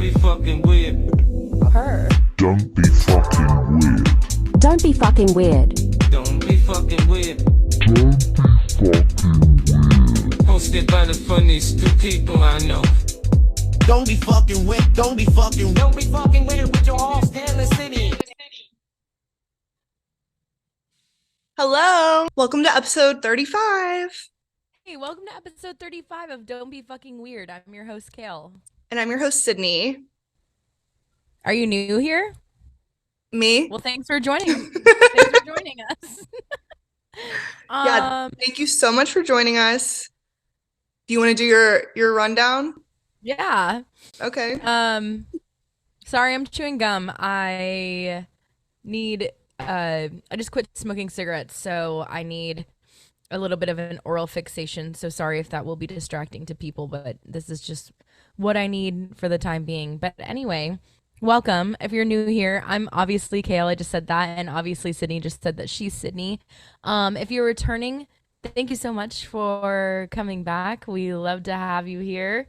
be fucking weird. Her. Don't be fucking weird. Don't be fucking weird. Don't be fucking weird. Don't be fucking weird. Hosted by the funniest two people I know. Don't be fucking weird. Don't be fucking. Don't be fucking weird with your host, Kale and Sydne. Hello, welcome to episode 35. Hey, welcome to episode 35 of Don't Be Fucking Weird. I'm your host, Kale. And I'm your host, Sydney. Are you new here? Me? Well, thanks for joining. Thanks for joining us. Yeah, thank you so much for joining us. Do you want to do your rundown? Yeah. Okay. Sorry, I'm chewing gum. I just quit smoking cigarettes, so I need a little bit of an oral fixation. So sorry if that will be distracting to people, but this is just what I need for the time being. But anyway, welcome. If you're new here, I'm obviously Kale. I just said that, and obviously Sydney just said that she's Sydney. If you're returning, thank you so much for coming back. We love to have you here.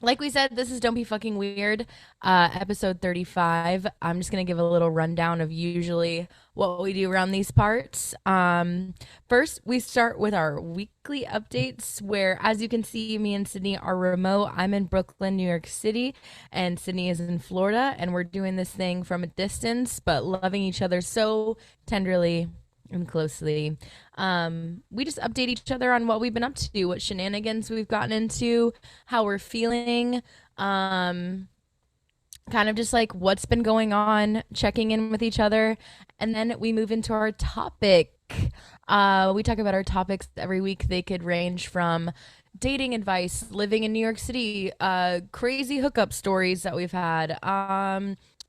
Like we said, this is Don't Be Fucking Weird, episode 35. I'm just going to give a little rundown of usually what we do around these parts. First, we start with our weekly updates where, as you can see, me and Sydney are remote. I'm in Brooklyn, New York City, and Sydney is in Florida, and we're doing this thing from a distance, but loving each other so tenderly and closely. We just update each other on what we've been up to, what shenanigans we've gotten into, how we're feeling, kind of just like what's been going on, checking in with each other. And then we move into our topic. We talk about our topics every week. They could range from dating advice, living in New York City, crazy hookup stories that we've had,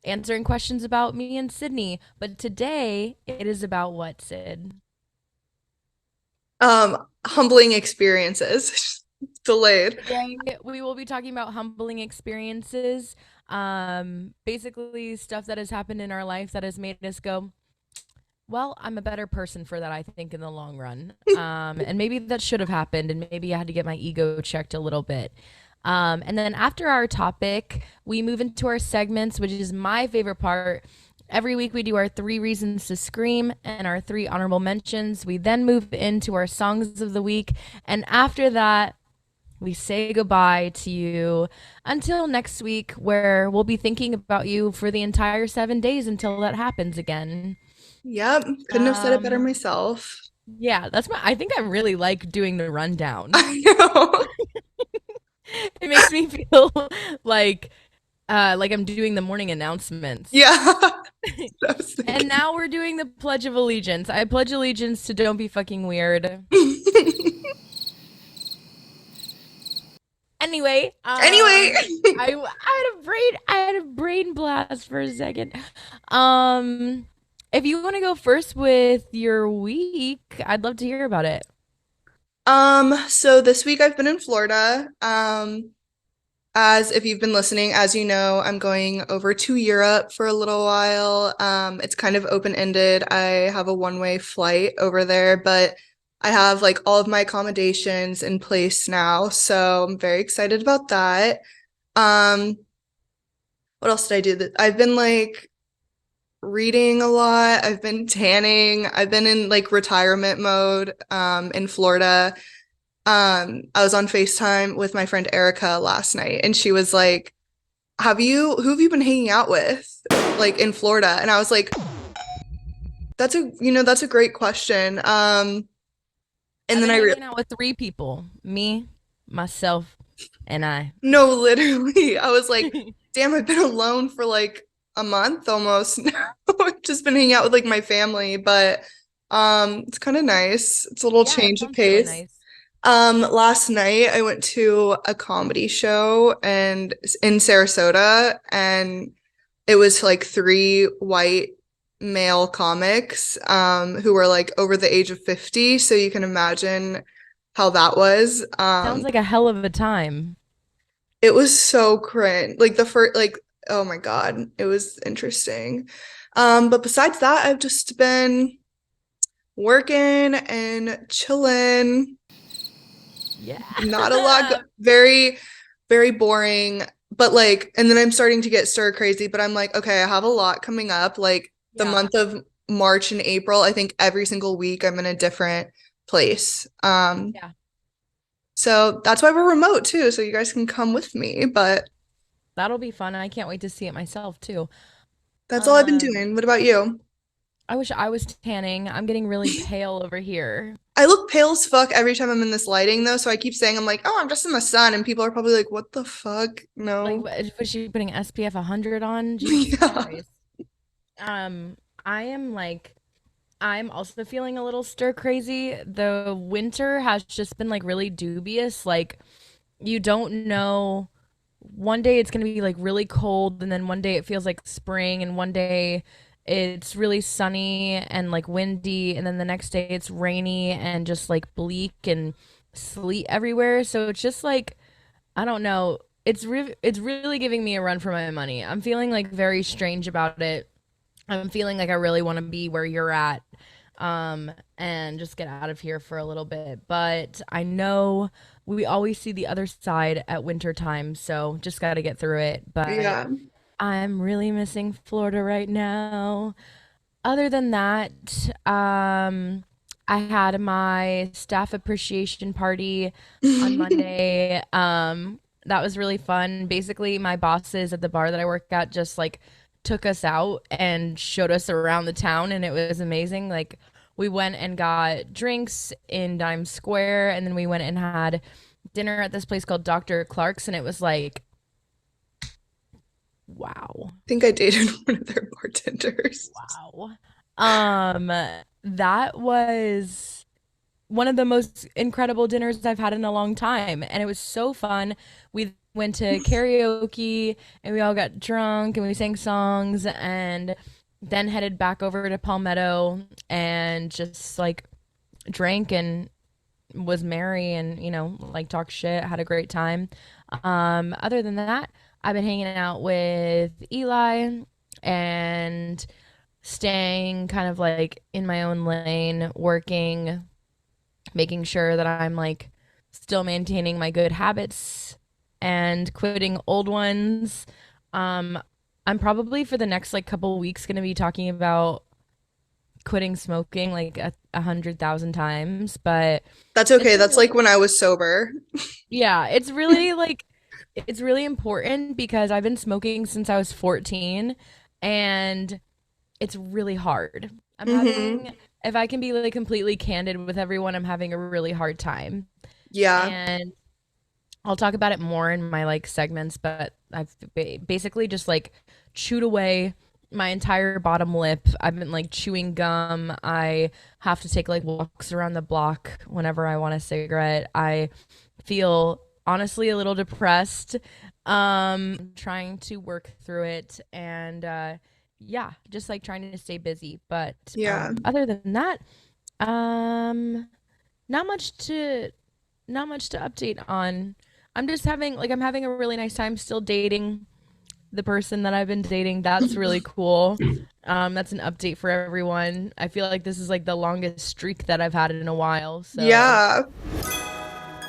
answering questions about me and Sydney. But today it is about what, Sid? Humbling experiences. Delayed. Today we will be talking about humbling experiences, basically stuff that has happened in our life that has made us go, well, I'm a better person for that, I think, in the long run. And maybe that should have happened, and maybe I had to get my ego checked a little bit. And then after our topic, we move into our segments, which is my favorite part. Every week we do our 3 reasons to scream and our 3 honorable mentions. We then move into our songs of the week. And after that, we say goodbye to you until next week, where we'll be thinking about you for the entire 7 days until that happens again. Yep. Couldn't have said it better myself. Yeah, I think I really like doing the rundown. I know. It makes me feel like I'm doing the morning announcements. Yeah. And now we're doing the Pledge of Allegiance. I pledge allegiance to Don't Be Fucking Weird. Anyway, I had a brain blast for a second. If you want to go first with your week, I'd love to hear about it. So this week I've been in Florida. As if you've been listening, as you know, I'm going over to Europe for a little while. It's kind of open-ended. I have a one-way flight over there, but I have like all of my accommodations in place now, so I'm very excited about that. What else did I do? I've been like reading a lot. I've been tanning. I've been in like retirement mode in Florida. I was on FaceTime with my friend Erica last night, and she was like, who have you been hanging out with like in Florida? And I was like, that's a great question. And then I hanging out with 3 people, me, myself, and I. No, literally. I was like, damn, I've been alone for like a month almost now. I've just been hanging out with like my family, but it's kind of nice. It's a little change of pace. Really nice. Last night I went to a comedy show in Sarasota, and it was like 3 white male comics who were like over the age of 50, so you can imagine how that was. Sounds like a hell of a time. It was so cringe. Like the first, like, oh my God, it was interesting. But besides that, I've just been working and chilling. Yeah. Not a lot. Very, very boring. but like, and then I'm starting to get stir crazy, but I'm like, okay, I have a lot coming up. Like the Yeah. month of March and April, I think every single week I'm in a different place. Yeah. So that's why we're remote too, so you guys can come with me. But That'll be fun. I can't wait to see it myself too. that's all I've been Um, doing. What about you? I wish I was tanning. I'm getting really pale over here. I look pale as fuck every time I'm in this lighting though, so I keep saying I'm like, oh, I'm just in the sun, and people are probably like, what the fuck? Like, No. was she putting SPF 100 on? Jesus Yeah. Christ. I am like, I'm also feeling a little stir crazy. The winter has just been like really dubious. Like, you don't know. One day it's gonna be like really cold, and then one day it feels like spring, and one day it's really sunny and like windy, and then the next day it's rainy and just like bleak and sleet everywhere. So it's just like, I don't know. It's really giving me a run for my money. I'm feeling like very strange about it. I'm feeling like I really want to be where you're at, and just get out of here for a little bit. But I know we always see the other side at winter time, so just got to get through it. But Yeah. I'm really missing Florida right now. Other than that, I had my staff appreciation party on Monday. That was really fun. Basically, my bosses at the bar that I work at just like took us out and showed us around the town, and it was amazing. Like, we went and got drinks in Dime Square, and then we went and had dinner at this place called Dr. Clark's, and it was like, wow. I think I dated one of their bartenders. Wow. Um, that was one of the most incredible dinners I've had in a long time, and it was so fun. We went to karaoke and we all got drunk and we sang songs and then headed back over to Palmetto and just like drank and was merry and like talked shit, had a great time. Other than that, I've been hanging out with Eli and staying kind of like in my own lane, working, making sure that I'm like still maintaining my good habits and quitting old ones. Um, I'm probably for the next like couple weeks going to be talking about quitting smoking like 100,000 times, but That's it's okay. That's really, like when I was sober. yeah, it's really like it's really important because I've been smoking since I was 14, and it's really hard. I'm Hmm. having, if I can be like completely candid with everyone, I'm having a really hard time. Yeah. And I'll talk about it more in my like segments, but I've basically just like chewed away my entire bottom lip. I've been like chewing gum. I have to take like walks around the block whenever I want a cigarette. I feel honestly a little depressed. Trying to work through it, and yeah, just like trying to stay busy. But Yeah. other than that, um not much to not much to update on. I'm having a really nice time still dating the person that I've been dating. That's really cool. That's an update for everyone. I feel like this is like the longest streak that I've had in a while, so Yeah.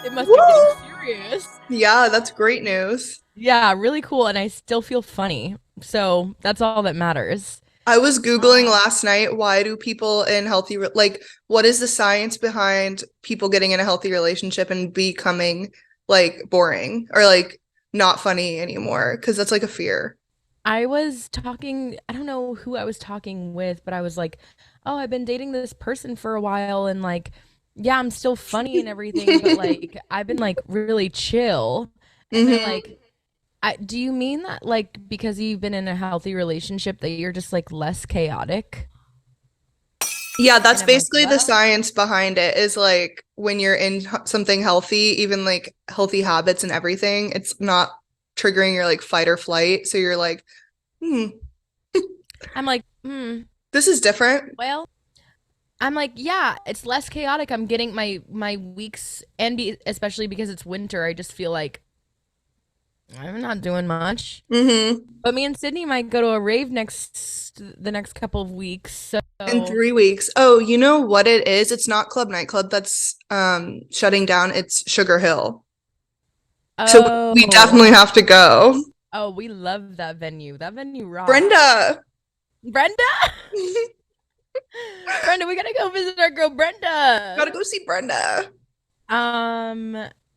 it must be getting Woo! serious. Yeah, that's great news. Yeah, really cool, and I still feel funny. So that's all that matters. I was Googling Um, last night, why do people in like, what is the science behind people getting in a healthy relationship and becoming like boring or like not funny anymore? Because that's like a fear. I was talking, I don't know who I was talking with, but I was like, "Oh, I've been dating this person for a while and like yeah, I'm still funny and everything, but like I've been like really chill." And they're Hmm. like, do you mean that like because you've been in a healthy relationship that you're just like less chaotic?" Yeah, And that's I'm like, basically the "Well, science behind it is like when you're in something healthy, even like healthy habits and everything, it's not triggering your like fight or flight. So you're like, hmm, I'm like, this is different. well, I'm like, yeah, it's less chaotic. I'm getting my weeks and especially because it's winter, I just feel like I'm not doing much. Hmm. But me and Sydney might go to a rave the next couple of weeks. In So, 3 weeks. Oh, you know what it is? It's not Club Nightclub that's shutting down. It's Sugar Hill. So we oh, definitely have to go. Oh, we love that venue. That venue rocks. Brenda. Brenda? Brenda, we gotta go visit our girl Brenda. Gotta go see Brenda.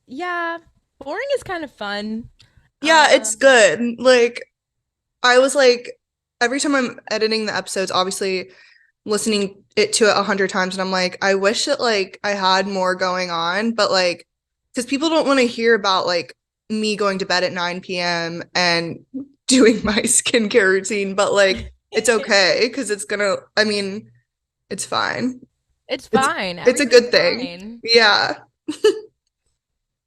Yeah, boring is kind of fun. Yeah, it's Um, good. Like, I was like, every time I'm editing the episodes, obviously listening it to it 100 times, and I'm like, I wish that like I had more going on, but like, because people don't want to hear about like me going to bed at 9 p.m. and doing my skincare routine, but like, it's okay because I mean, it's fine. it's It's fine. it's a good Everything's thing. fine. Yeah.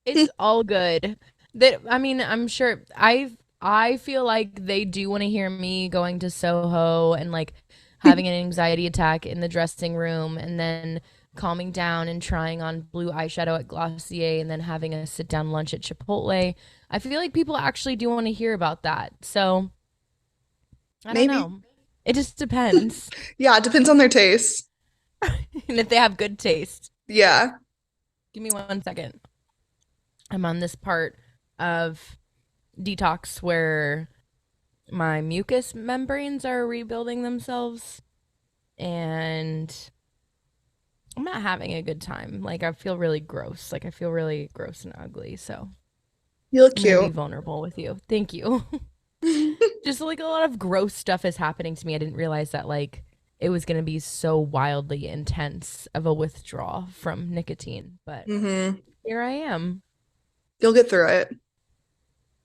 It's all good. That I mean, I'm sure I feel like they do want to hear me going to Soho and like having an anxiety attack in the dressing room and then calming down and trying on blue eyeshadow at Glossier and then having a sit down lunch at Chipotle. I feel like people actually do want to hear about that. So I don't Maybe. know. It just depends. Yeah, it depends on their taste. And if they have good taste. Yeah. Give me 1 second. I'm on this part of detox where my mucous membranes are rebuilding themselves and I'm not having a good time. Like I feel really gross. Like I feel really gross and ugly. So You look I'm gonna be cute. vulnerable with you. Thank you. Just like a lot of gross stuff is happening to me. I didn't realize that like it was gonna be so wildly intense of a withdrawal from nicotine. But Mm-hmm. here I am. You'll get through it.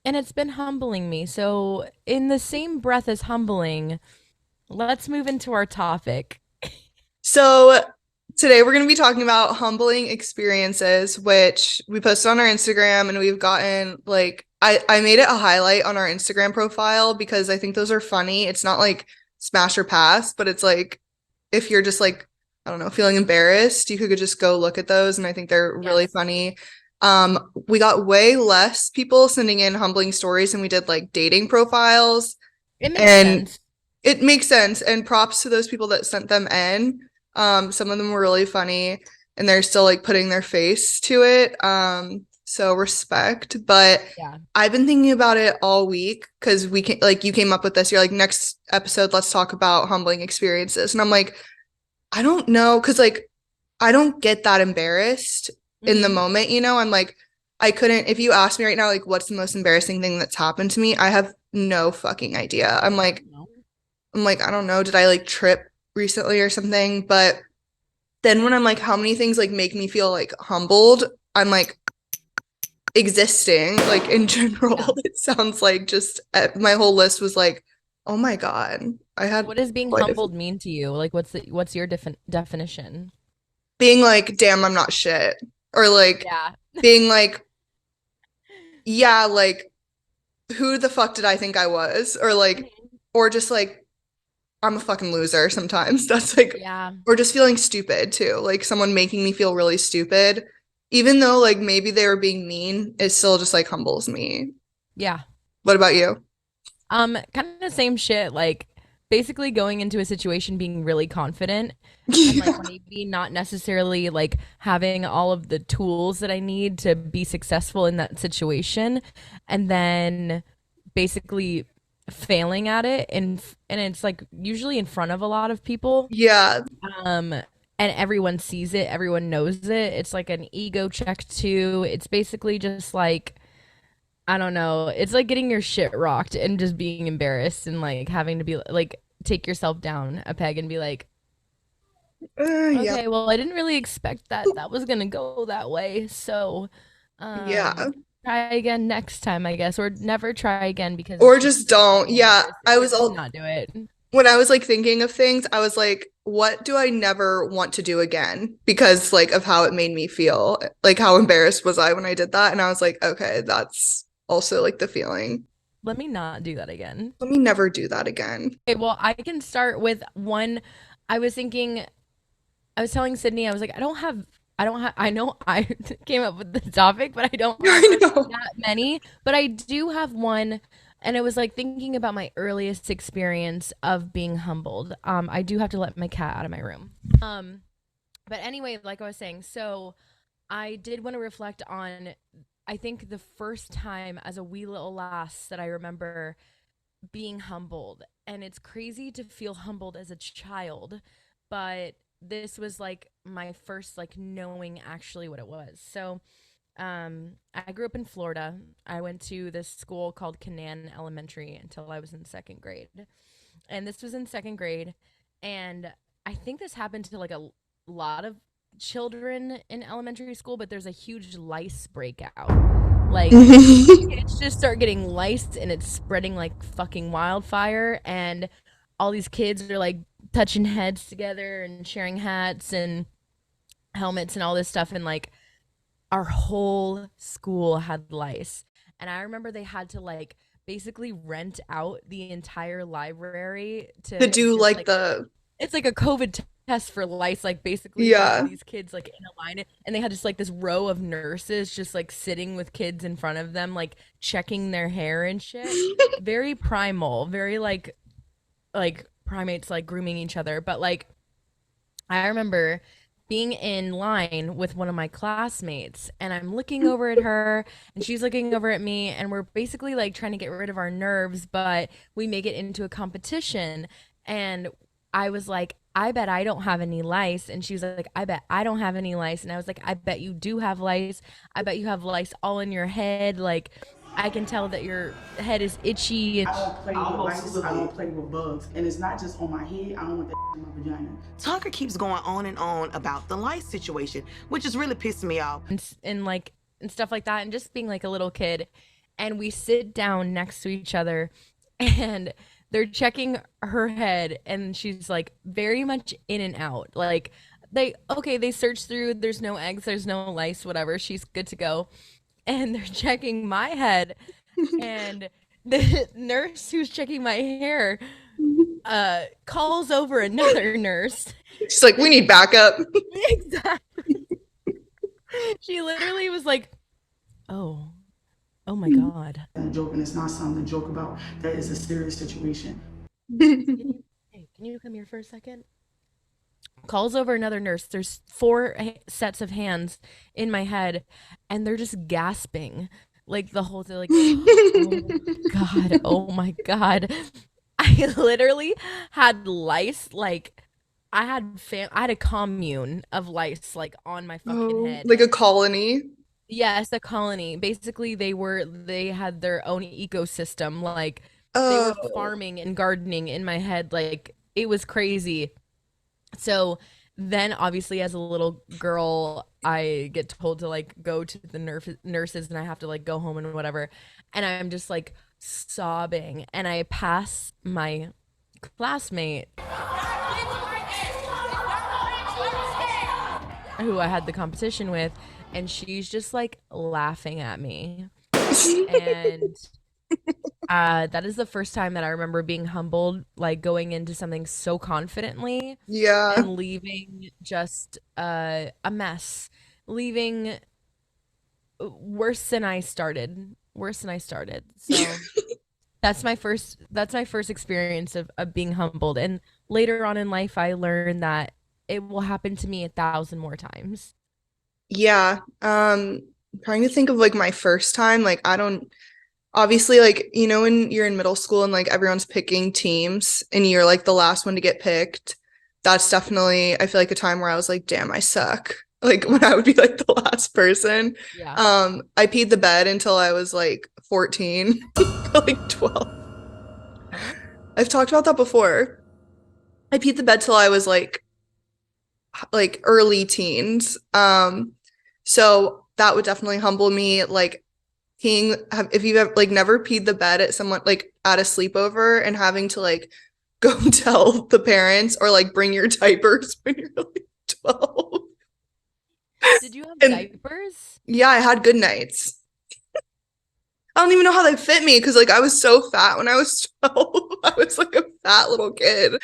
And it's been humbling me. So, in the same breath as humbling, let's move into our topic. So today we're going to be talking about humbling experiences, which we posted on our Instagram, and we've gotten like I made it a highlight on our Instagram profile because I think those are funny. It's not like smash or pass, but it's like if you're just like, I don't know, feeling embarrassed, you could just go look at those, and I think they're really Yes, funny. We got way less people sending in humbling stories than we did like dating profiles, it makes and sense. it makes sense. And props to those people that sent them in. Some of them were really funny, and they're still like putting their face to it. So respect. But Yeah. I've been thinking about it all week because we can like you came up with this. You're like, next episode, let's talk about humbling experiences. And I'm like, I don't know, because like I don't get that embarrassed in the Hmm. moment, you know? I'm like, I couldn't, if you ask me right now, like, what's the most embarrassing thing that's happened to me? I have no fucking idea. No. I'm like, I don't know, did I like trip recently or something? But then when I'm like, how many things like make me feel like humbled? I'm like, existing, like in general. Yeah. It sounds like just my whole list was like, oh my God, I had What does being quite a few. humbled mean to you? Like, what's your definition? Being like, damn, I'm not shit. Or like Yeah. being like, yeah, like, who the fuck did I think I was? Or like, Mhm. or just like, I'm a fucking loser sometimes. That's like, Yeah. or just feeling stupid too. Like someone making me feel really stupid. Even though like maybe they were being mean, it still just like humbles me. Yeah. What about you? Kind of the same shit. Like, basically going into a situation being really confident and like Yeah. maybe not necessarily like having all of the tools that I need to be successful in that situation and then basically failing at it and it's like usually in front of a lot of people Yeah. and everyone sees it, everyone knows it. It's like an ego check too. It's basically just like I don't know. It's like getting your shit rocked and just being embarrassed and like having to be like take yourself down a peg and be like, Yeah. okay, well, I didn't really expect that was gonna go that way. So, Yeah. try again next time, I guess, or never try again because it's Or just just so don't. fucking Yeah. embarrassing, or just not do it. When I was like thinking of things, I was like, what do I never want to do again? Because like of how it made me feel. Like how embarrassed was I when I did that? And I was like, okay, that's also like the feeling. Let me not do that again. Let me never do that again. Okay, well, I can start with one. I was thinking, I was telling Sydney, I was like, I know I came up with the topic, but I don't have I know. that many. But I do have one, and it was like thinking about my earliest experience of being humbled. I do have to let my cat out of my room. But anyway, like I was saying, so I did want to reflect on I think the first time as a wee little lass that I remember being humbled, and it's crazy to feel humbled as a child, but this was like my first like knowing actually what it was. So I grew up in Florida. I went to this school called Canaan Elementary until I was in second grade. And this was in second grade. And I think this happened to like a lot of children in elementary school, but there's a huge lice breakout. Like, kids just start getting lice and it's spreading like fucking wildfire. And all these kids are like touching heads together and sharing hats and helmets and all this stuff. And like, our whole school had lice. And I remember they had to like basically rent out the entire library To to do just like like the it's like a COVID test for lice. Like basically yeah. have these kids like in a line, and they had just like this row of nurses just like sitting with kids in front of them, like checking their hair and shit. Very primal, very like primates like grooming each other. But like I remember being in line with one of my classmates, and I'm looking over at her and she's looking over at me, and we're basically like trying to get rid of our nerves, but we make it into a competition. And I was like, I bet I don't have any lice. And she was like, I bet I don't have any lice. And I was like, I bet you do have lice. I bet you have lice all in your head. Like, I can tell that your head is itchy. I don't play with lice, I don't play with bugs. And it's not just on my head, I don't want that in my vagina. Tucker keeps going on and on about the lice situation, which is really pissing me off. And like, and stuff like that. And just being like a little kid. And we sit down next to each other, and they're checking her head, and she's like very much in and out. Like they search through, there's no eggs, there's no lice, whatever. She's good to go. And they're checking my head, and the nurse who's checking my hair calls over another nurse. She's like, we need backup. Exactly. She literally was like, oh my God. And a joke, and it's not something to joke about. That is a serious situation. Hey, can you come here for a second? Calls over another nurse. There's 4 sets of hands in my head, and they're just gasping like the whole thing. Like, oh my God, oh my God. I literally had lice. Like, I had a commune of lice like on my fucking head. Like a colony. Yes, a colony. Basically, they had their own ecosystem. Like, they were farming and gardening in my head. Like, it was crazy. So then obviously as a little girl, I get told to like go to the nurses, and I have to like go home and whatever. And I'm just like sobbing, and I pass my classmate who I had the competition with, and she's just like laughing at me. And that is the first time that I remember being humbled, like going into something so confidently Yeah. and leaving just a mess, leaving worse than I started. So that's my first experience of being humbled. And later on in life, I learned that it will happen to me 1,000 more times. Yeah. Trying to think of like my first time. Like I don't obviously, like, you know, when you're in middle school and like everyone's picking teams and you're like the last one to get picked, that's definitely, I feel like, a time where I was like, damn, I suck. Like when I would be like the last person. Yeah. I peed the bed until I was like 14, like 12. I've talked about that before. I peed the bed till I was like early teens. So that would definitely humble me. Like if you've ever like never peed the bed at someone like at a sleepover and having to like go tell the parents or like bring your diapers when you're like 12. Did you have And- diapers? Yeah, I had good nights. I don't even know how they fit me because like I was so fat when I was 12. I was like a fat little kid.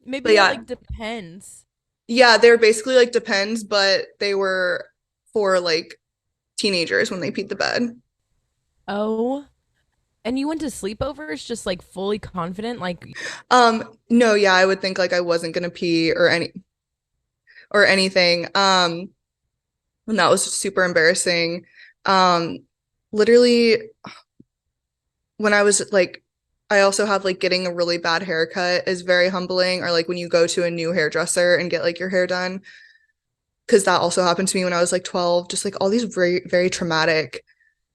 Maybe But it yeah. like depends. Yeah, they were basically like Depends, but they were for like teenagers when they peed the bed. Oh. And you went to sleepovers just like fully confident, like No, yeah, I would think like I wasn't gonna pee or anything. and that was super embarrassing. Literally when I was like, I also have like getting a really bad haircut is very humbling, or like when you go to a new hairdresser and get like your hair done, because that also happened to me when I was like 12, just like all these very, very traumatic.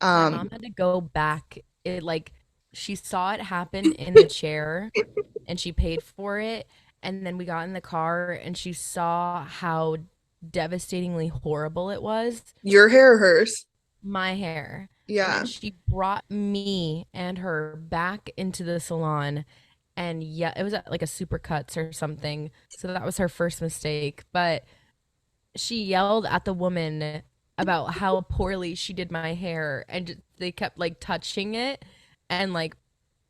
My Um, mom had to go back. It like she saw it happen in the chair and she paid for it. And then we got in the car and she saw how devastatingly horrible it was. your hair or hers? My hair. And Yeah. then she brought me and her back into the salon. And yeah, it was at like a Supercuts or something. So that was her first mistake. But she yelled at the woman about how poorly she did my hair. And they kept like touching it and like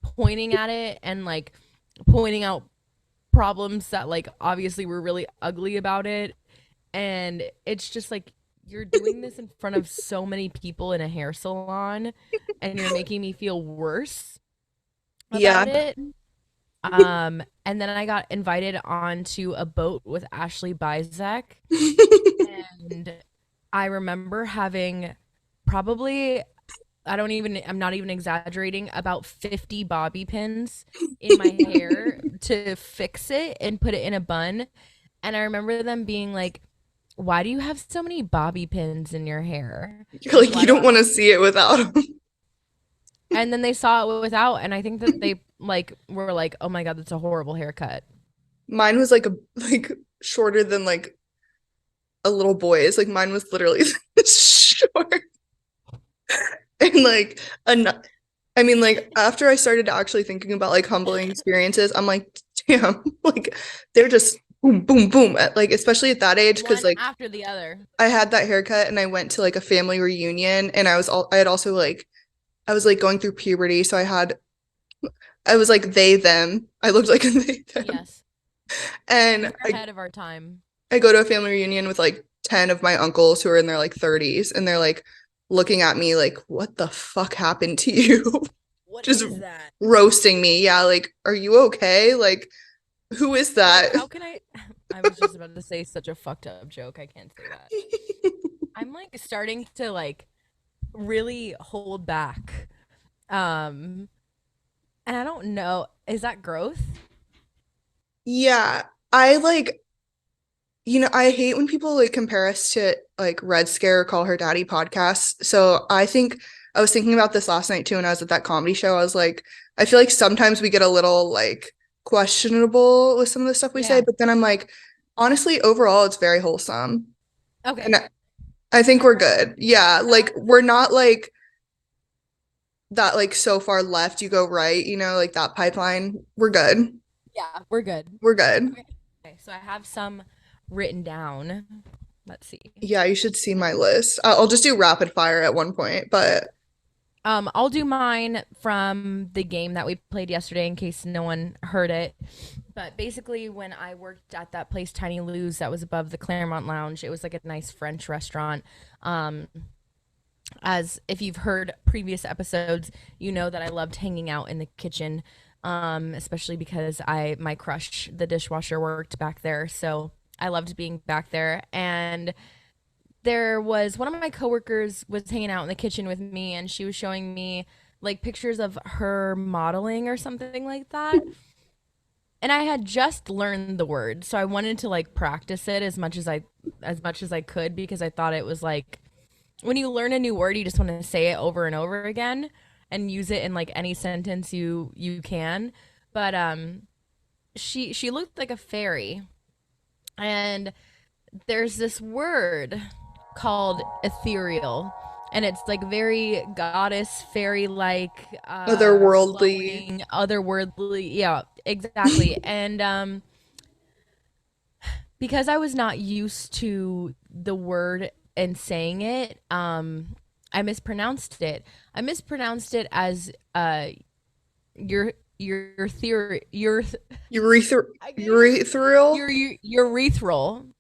pointing at it and like pointing out problems that like obviously were really ugly about it. And it's just like, you're doing this in front of so many people in a hair salon and you're making me feel worse Yeah. about it. And then I got invited onto a boat with Ashley Bizek, and I remember having probably, I'm not even exaggerating, about 50 bobby pins in my hair to fix it and put it in a bun. And I remember them being like, why do you have so many bobby pins in your hair? You're like, Why you do don't I- want to see it without them. And then they saw it without, and I think that they like were like, oh my God, that's a horrible haircut. Mine was like like shorter than like a little boy's. Like mine was literally short. And like I mean, like after I started actually thinking about like humbling experiences, I'm like, damn, like they're just boom, boom, boom. Like especially at that age, because One like after the other. I had that haircut and I went to like a family reunion, and I had also like I was like going through puberty, so I was like they them. I looked like a they them. Yes. And We're ahead of our time. I go to a family reunion with like 10 of my uncles who are in their like 30s, and they're like looking at me like, what the fuck happened to you? What Just is that? roasting me. Yeah, like, are you okay? Like, who is that? Like, how can I? I was just about to say such a fucked up joke. I can't say that. I'm like starting to like really hold back. And I don't know. Is that growth? Yeah, I like, I hate when people like compare us to like Red Scare or Call Her Daddy podcasts. So I think I was thinking about this last night too when I was at that comedy show. I was like, I feel like sometimes we get a little like questionable with some of the stuff we say, Yeah. but then I'm like, honestly, overall, it's very wholesome. Okay. And I think we're good. Yeah, like we're not like that, like so far left, you go right, like that pipeline. We're good. Yeah, we're good. We're good. Okay, so I have some written down. Let's see. Yeah, you should see my list. I'll just do rapid fire at one point, but I'll do mine from the game that we played yesterday in case no one heard it. But basically, when I worked at that place, Tiny Lou's, that was above the Claremont Lounge, it was like a nice French restaurant. As if you've heard previous episodes, you know that I loved hanging out in the kitchen, especially because my crush, the dishwasher, worked back there. So I loved being back there. And there was one of my coworkers was hanging out in the kitchen with me, and she was showing me like pictures of her modeling or something like that. And I had just learned the word, so I wanted to like practice it as much as I could, because I thought it was like when you learn a new word, you just want to say it over and over again and use it in like any sentence you can. But she looked like a fairy, and there's this word called ethereal, and it's like very goddess fairy like, otherworldly. otherworldly, yeah, exactly. And because I was not used to the word and saying it, I mispronounced it. I mispronounced it as your theory your Urethral. urethral.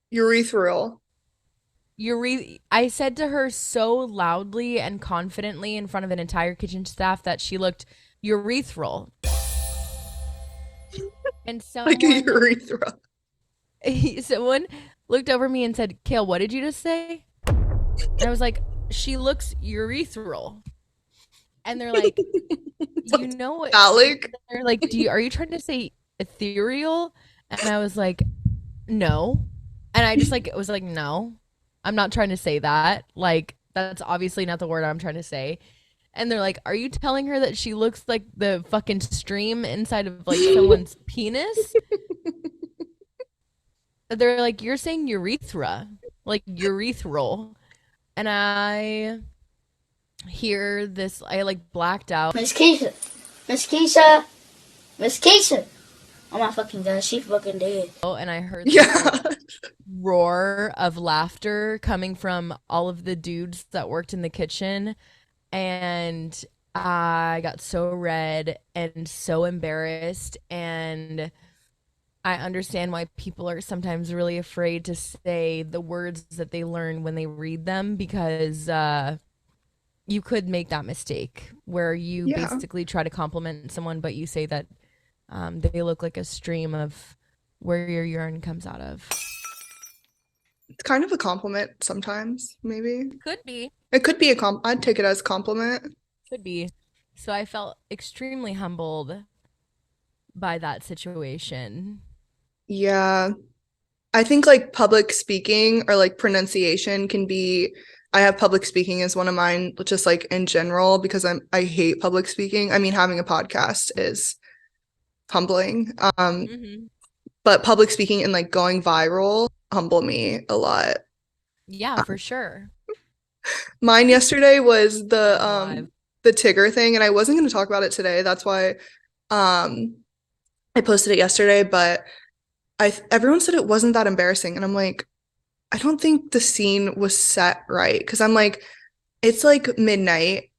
Urethral. I said to her so loudly and confidently in front of an entire kitchen staff that she looked urethral. And Like a urethra. someone looked over me and said, "Kale, what did you just say?" And I was like, she looks urethral. And they're like, you know what? Phallic? They're like, are you trying to say ethereal? And I was like, no. And I just like was like, no, I'm not trying to say that. Like, that's obviously not the word I'm trying to say. And they're like, are you telling her that she looks like the fucking stream inside of like someone's penis? They're like, you're saying urethra, like urethral. And I hear this, I like blacked out. Miss Keisha. Miss Keisha. Miss Keisha. Oh my fucking god, she fucking dead. And I heard this Yeah. like, roar of laughter coming from all of the dudes that worked in the kitchen. And I got so red and so embarrassed. And I understand why people are sometimes really afraid to say the words that they learn when they read them, because you could make that mistake where you Yeah. basically try to compliment someone, but you say that they look like a stream of where your urine comes out of. It's kind of a compliment sometimes, maybe. Could be. It could be I'd take it as a compliment. Could be. So I felt extremely humbled by that situation. Yeah. I think like public speaking or like pronunciation can be, I have public speaking as one of mine, just like in general, because I hate public speaking. I mean, having a podcast is humbling. But public speaking and like going viral humble me a lot. Yeah, for sure. Mine yesterday was the Alive. Tigger thing, and I wasn't going to talk about it today. That's why I posted it yesterday, but everyone said it wasn't that embarrassing, and I'm like, I don't think the scene was set right, because I'm like, it's like midnight.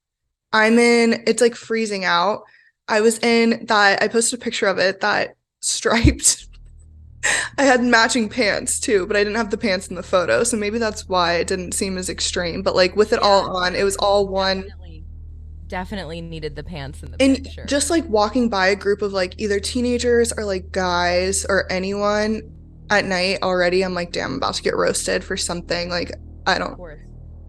It's like freezing out. I was in that, I posted a picture of it, that striped. I had matching pants too, but I didn't have the pants in the photo, so maybe that's why it didn't seem as extreme. But like with it all on, it was all one. Definitely needed the pants in the And picture. just like walking by a group of like either teenagers or like guys or anyone at night already, I'm like, damn, I'm about to get roasted for something. Like, I Of don't, course.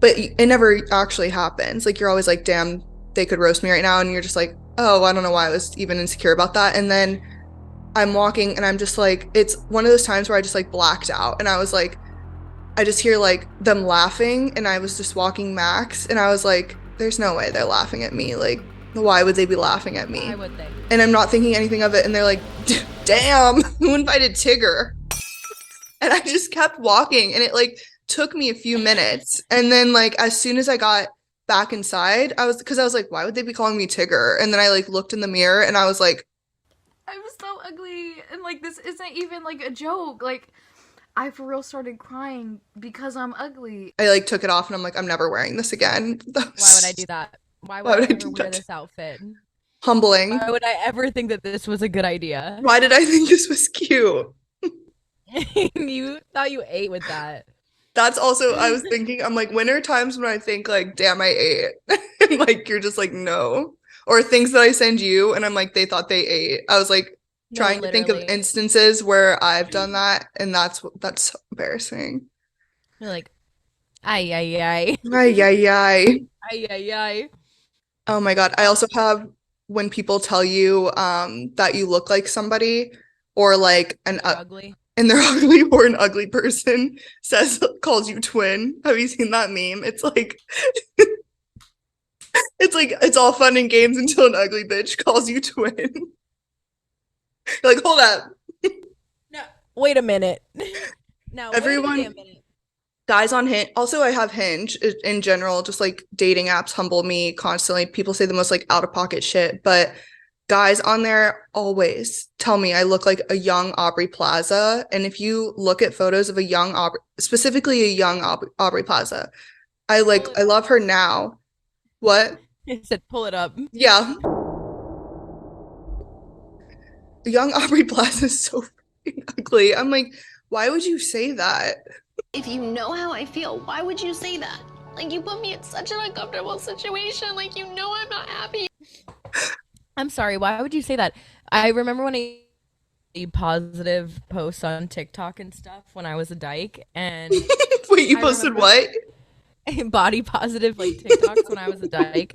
but it never actually happens. Like, you're always like, damn, they could roast me right now. And you're just like, oh, I don't know why I was even insecure about that. And then I'm walking and I'm just like, it's one of those times where I just like blacked out. And I was like, I just hear like them laughing. And I was just walking max. And I was like, there's no way they're laughing at me. Like, why would they be laughing at me? Why would they? And I'm not thinking anything of it. And they're like, damn, who invited Tigger? And I just kept walking. And it like took me a few minutes. And then like, as soon as I got back inside, I was like, why would they be calling me Tigger? And then I like looked in the mirror and I was like, I'm so ugly, and like this isn't even like a joke. Like, I for real started crying because I'm ugly. I like took it off and I'm like, I'm never wearing this again. Why would I do that? Why would I ever wear this outfit? Humbling. Why would I ever think that this was a good idea? Why did I think this was cute? You thought you ate with that. That's also, I was thinking, I'm like, when are times when I think like, damn, I ate? And like, you're just like, no. Or things that I send you and I'm like, they thought they ate. I was like trying to think of literally. instances where I've done that, and that's so embarrassing. You're like, ay, ay, ay. Ay, ay, ay. Ay, ay, ay. Oh my God. I also have when people tell you that you look like somebody, or like You're ugly. and they're ugly, or an ugly person calls you twin. Have you seen that meme? It's like it's all fun and games until an ugly bitch calls you twin. You're like, hold up. No, wait a minute. No, Everyone- wait a minute. Guys on Hinge. Also, I have Hinge in general. Just like dating apps humble me constantly. People say the most like out of pocket shit, but guys on there always tell me I look like a young Aubrey Plaza. And if you look at photos of a young Aubrey, specifically a young Aubrey Plaza, I love her now. What? I said pull it up. Yeah. Young Aubrey Plaza is so freaking ugly. I'm like, why would you say that? If you know how I feel, why would you say that? Like, you put me in such an uncomfortable situation. Like, you know I'm not happy. I'm sorry, why would you say that? I remember when I positive posts on TikTok and stuff when I was a dyke, and Wait, you I posted remember- what? body positive like TikToks when I was a dyke.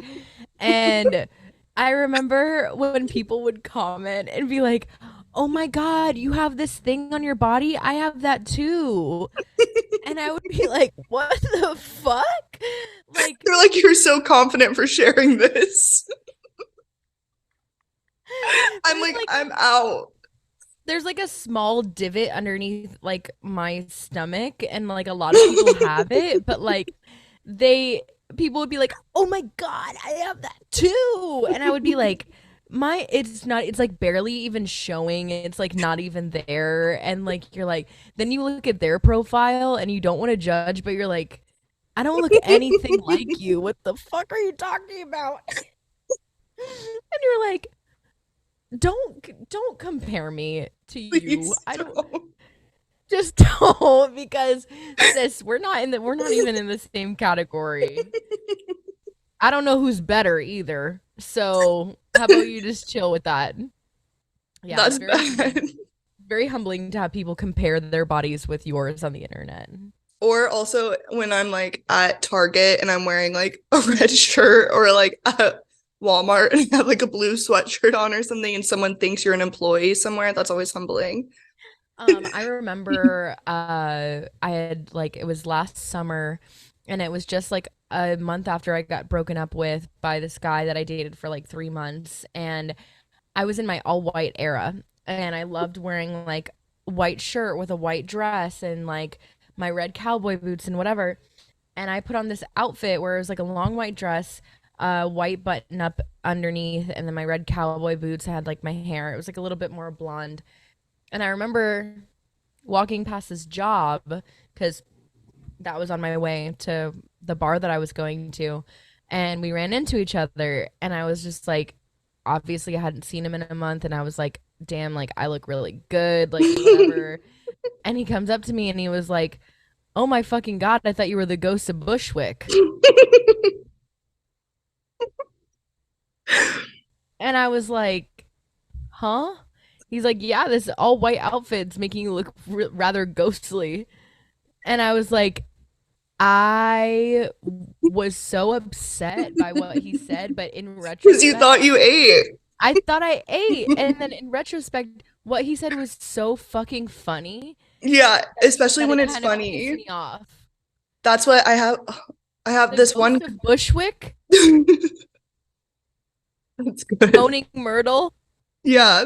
And I remember when people would comment and be like, "Oh my God, you have this thing on your body? I have that too." And I would be like, "What the fuck?" Like, They're like, "You're so confident for sharing this." I'm like, I'm out. there's like a small divot underneath like my stomach, and like a lot of people have it, but like people would be like, "Oh my God, I have that too." And I would be like, it's like barely even showing. It's like not even there. And like, you're like, then you look at their profile and you don't want to judge, but you're like, I don't look anything like you. What the fuck are you talking about? And you're like, don't compare me to you. Please I don't. Just don't, because sis, we're not even in the same category. I don't know who's better either. So how about you just chill with that? Yeah, That's bad. Very humbling to have people compare their bodies with yours on the internet. Or also when I'm like at Target and I'm wearing like a red shirt, or like at Walmart and I have like a blue sweatshirt on or something, and someone thinks you're an employee somewhere. That's always humbling. I remember I had like, it was last summer, and it was just like a month after I got broken up with by this guy that I dated for like 3 months, and I was in my all white era, and I loved wearing like white shirt with a white dress and like my red cowboy boots and whatever. And I put on this outfit where it was like a long white dress, white button up underneath, and then my red cowboy boots. I had like my hair, it was like a little bit more blonde. And I remember walking past this job, because that was on my way to the bar that I was going to, and we ran into each other, and I was just like, obviously I hadn't seen him in a month, and I was like, damn, like I look really good, like whatever. And he comes up to me and he was like, "Oh my fucking God, I thought you were the ghost of Bushwick." And I was like, huh? He's like, "Yeah, this all white outfit's making you look rather ghostly." And I was like, I was so upset by what he said, but in retrospect, Because you thought you ate. I thought I ate. And then in retrospect, what he said was so fucking funny. Yeah, especially that when it it's kind of funny. pissed me off. That's what I have. I have The this ghost one. of Bushwick, That's good. Moaning Myrtle. Yeah.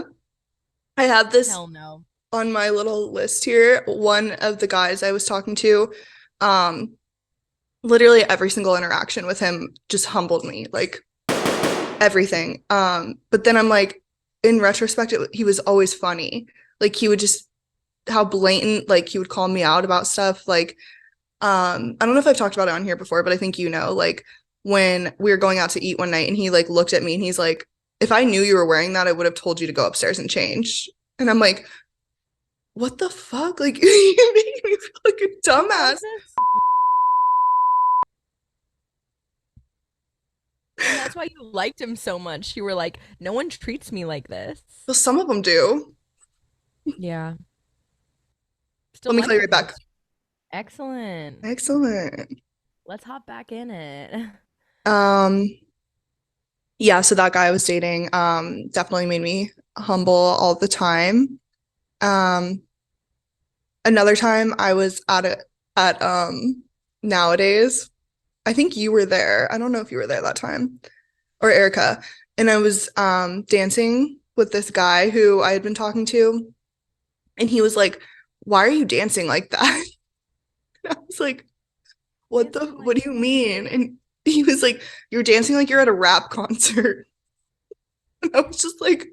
I have this Hell no. on my little list here. One of the guys I was talking to, literally every single interaction with him just humbled me, like everything. But then I'm like, in retrospect, he was always funny. Like he would just, how blatant, like he would call me out about stuff. Like, I don't know if I've talked about it on here before, but I think like when we were going out to eat one night and he like looked at me and he's like, "If I knew you were wearing that, I would have told you to go upstairs and change." And I'm like, what the fuck? Like, you made me feel like a dumbass. And that's why you liked him so much. You were like, no one treats me like this. Well, some of them do. Yeah. Let me call you right back. Excellent. Excellent. Let's hop back in it. Yeah, so that guy I was dating, definitely made me humble all the time. Another time I was at Nowadays. I think you were there. I don't know if you were there that time, or Erica. And I was dancing with this guy who I had been talking to, and he was like, "Why are you dancing like that?" And I was like, what do you mean? And he was like, "You're dancing like you're at a rap concert." And I was just like,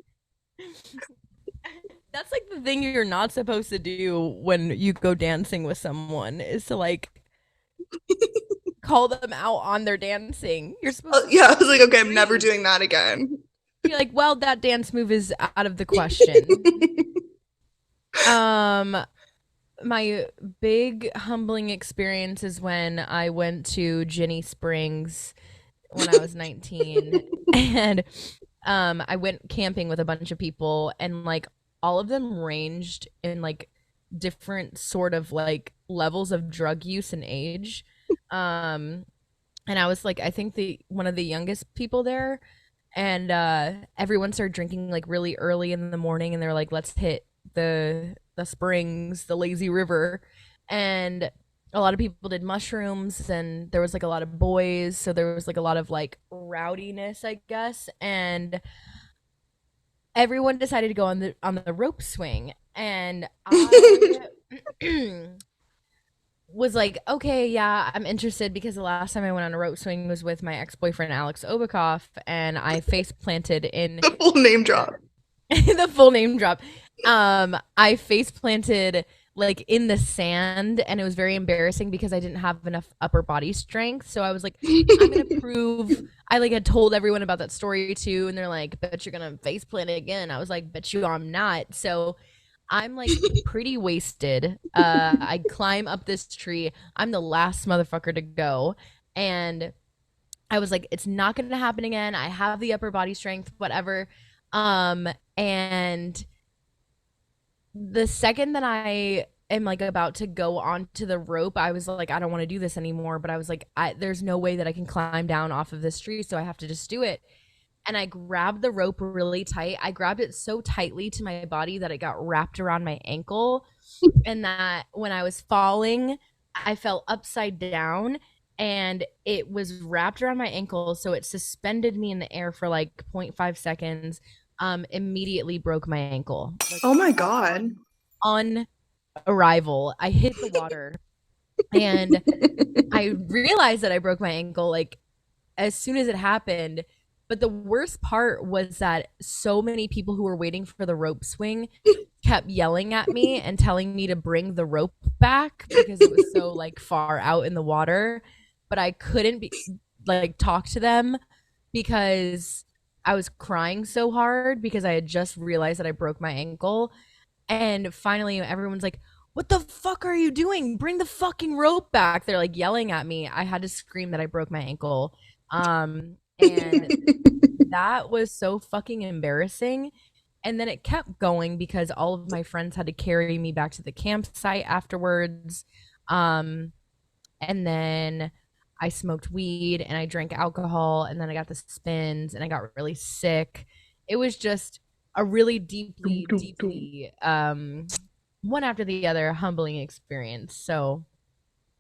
that's like the thing you're not supposed to do when you go dancing with someone, is to like call them out on their dancing. You're supposed to yeah, I was like, okay, I'm never doing that again. be like, well, that dance move is out of the question. My big humbling experience is when I went to Ginny Springs when I was 19, and I went camping with a bunch of people, and like all of them ranged in like different sort of like levels of drug use and age. And I was like, I think one of the youngest people there, and everyone started drinking like really early in the morning, and they're like, let's hit the springs, the lazy river. And a lot of people did mushrooms, and there was like a lot of boys, so there was like a lot of like rowdiness, I guess. And everyone decided to go on the rope swing, and I was like, okay, yeah, I'm interested, because the last time I went on a rope swing was with my ex-boyfriend Alex Obikoff, and I face planted in The full name drop. the full name drop. I face planted like in the sand, and it was very embarrassing because I didn't have enough upper body strength. So I was like, I'm gonna prove. I like had told everyone about that story too, and they're like, bet you're gonna face plant again. I was like, bet you I'm not. So I'm like pretty wasted. I climb up this tree. I'm the last motherfucker to go. And I was like, it's not going to happen again. I have the upper body strength, whatever. And the second that I am like about to go onto the rope, I was like, I don't want to do this anymore. But I was like, there's no way that I can climb down off of this tree. So I have to just do it. And I grabbed the rope really tight. I grabbed it so tightly to my body that it got wrapped around my ankle. And that when I was falling, I fell upside down, and it was wrapped around my ankle. So it suspended me in the air for like 0.5 seconds. Immediately broke my ankle. Like, oh my God. On arrival, I hit the water and I realized that I broke my ankle like as soon as it happened. But the worst part was that so many people who were waiting for the rope swing kept yelling at me and telling me to bring the rope back because it was so like far out in the water. But I couldn't talk to them because I was crying so hard because I had just realized that I broke my ankle. And finally everyone's like, what the fuck are you doing? Bring the fucking rope back. They're like yelling at me. I had to scream that I broke my ankle. And that was so fucking embarrassing. And then it kept going because all of my friends had to carry me back to the campsite afterwards. And then I smoked weed and I drank alcohol, and then I got the spins and I got really sick. It was just a really deeply one after the other humbling experience. So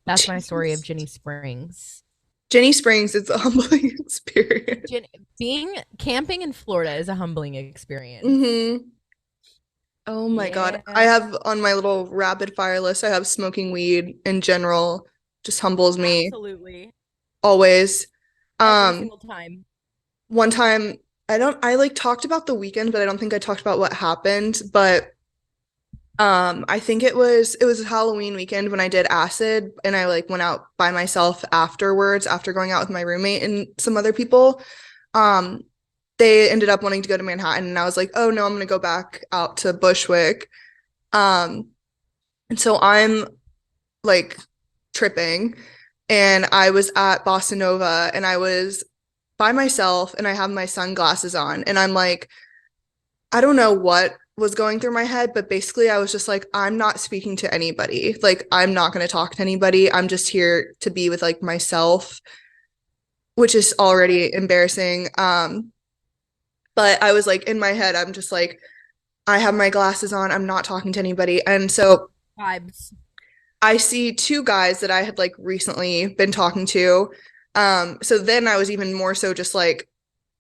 that's my story of Jenny Springs. Jenny Springs is a humbling experience. Being camping in Florida is a humbling experience. Mm-hmm. Oh my God. I have on my little rapid fire list, I have smoking weed in general. Just humbles me. Absolutely. Always. Every single time. One time, I like talked about the weekend, but I don't think I talked about what happened. But I think it was Halloween weekend when I did acid, and I like went out by myself afterwards after going out with my roommate and some other people. They ended up wanting to go to Manhattan, and I was like, oh no, I'm gonna go back out to Bushwick. And so I'm like tripping, and I was at Bossa Nova, and I was by myself, and I have my sunglasses on, and I'm like, I don't know what was going through my head, but basically I was just like, I'm not speaking to anybody. Like, I'm not going to talk to anybody. I'm just here to be with like myself, which is already embarrassing. But I was like, in my head, I'm just like, I have my glasses on. I'm not talking to anybody. And so vibes. I see two guys that I had like recently been talking to. So then I was even more so just like,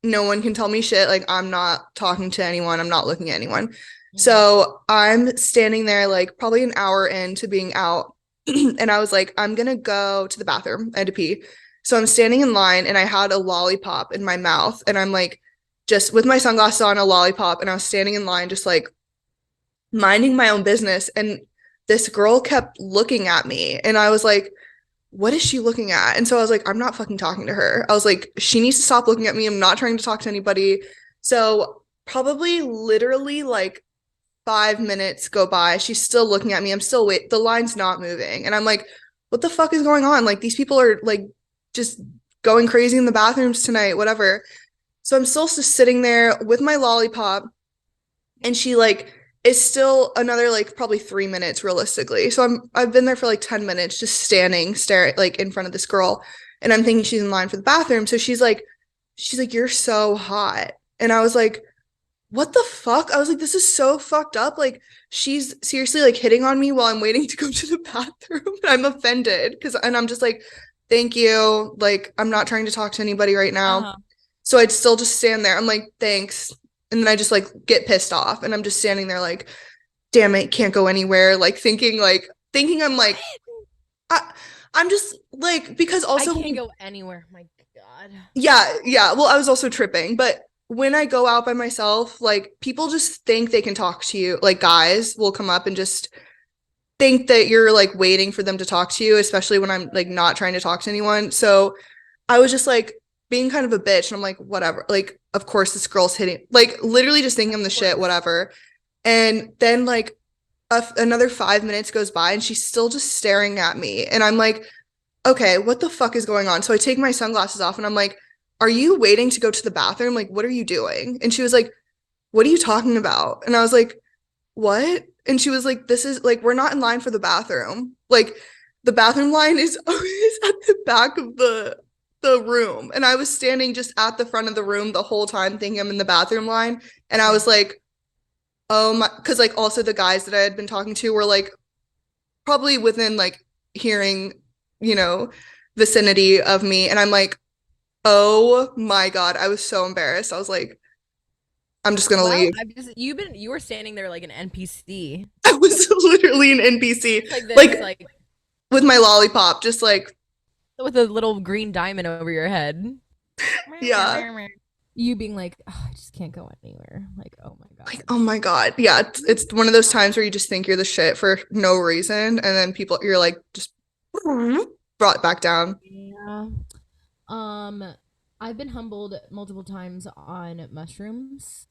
no one can tell me shit. Like, I'm not talking to anyone. I'm not looking at anyone. Mm-hmm. So I'm standing there like probably an hour into being out. And I was like, I'm going to go to the bathroom. I had to pee. So I'm standing in line, and I had a lollipop in my mouth, and I'm like just with my sunglasses on, a lollipop. And I was standing in line just like minding my own business. And this girl kept looking at me, and I was like, what is she looking at? And so I was like, I'm not fucking talking to her. I was like, she needs to stop looking at me. I'm not trying to talk to anybody. So probably literally like 5 minutes go by. She's still looking at me. I'm still the line's not moving. And I'm like, what the fuck is going on? Like, these people are like just going crazy in the bathrooms tonight, whatever. So I'm still just sitting there with my lollipop, and she like it's still another like probably 3 minutes realistically. So I've been there for like 10 minutes just standing, staring like in front of this girl. And I'm thinking she's in line for the bathroom. So she's like, you're so hot. And I was like, what the fuck? I was like, this is so fucked up. Like, she's seriously like hitting on me while I'm waiting to go to the bathroom. I'm offended and I'm just like, thank you. Like, I'm not trying to talk to anybody right now. So I'd still just stand there. I'm like, thanks. And then I just like get pissed off and I'm just standing there like, damn it, can't go anywhere. Like thinking I'm like, I'm just like, because also I can't go anywhere. My God. Yeah. Well, I was also tripping, but when I go out by myself, like people just think they can talk to you. Like guys will come up and just think that you're like waiting for them to talk to you, especially when I'm like not trying to talk to anyone. So I was just like being kind of a bitch and I'm like, whatever. Like, of course this girl's hitting, like literally just thinking I'm the shit, whatever. And then like another 5 minutes goes by and she's still just staring at me. And I'm like, okay, what the fuck is going on? So I take my sunglasses off and I'm like, are you waiting to go to the bathroom? Like, what are you doing? And she was like, what are you talking about? And I was like, what? And she was like, this is like, we're not in line for the bathroom. Like the bathroom line is always at the back of the room. And I was standing just at the front of the room the whole time thinking I'm in the bathroom line. And I was like, oh my, because like also the guys that I had been talking to were like probably within like hearing, vicinity of me. And I'm like, oh my God, I was so embarrassed. I was like, I'm just gonna leave. You were standing there like an NPC. I was literally an NPC. Like this, like with my lollipop, just like with a little green diamond over your head. Yeah. You being like, oh, I just can't go anywhere. Like, oh my God. Like, oh my God. Yeah. It's one of those times where you just think you're the shit for no reason. And then you're like, just brought back down. Yeah. I've been humbled multiple times on mushrooms.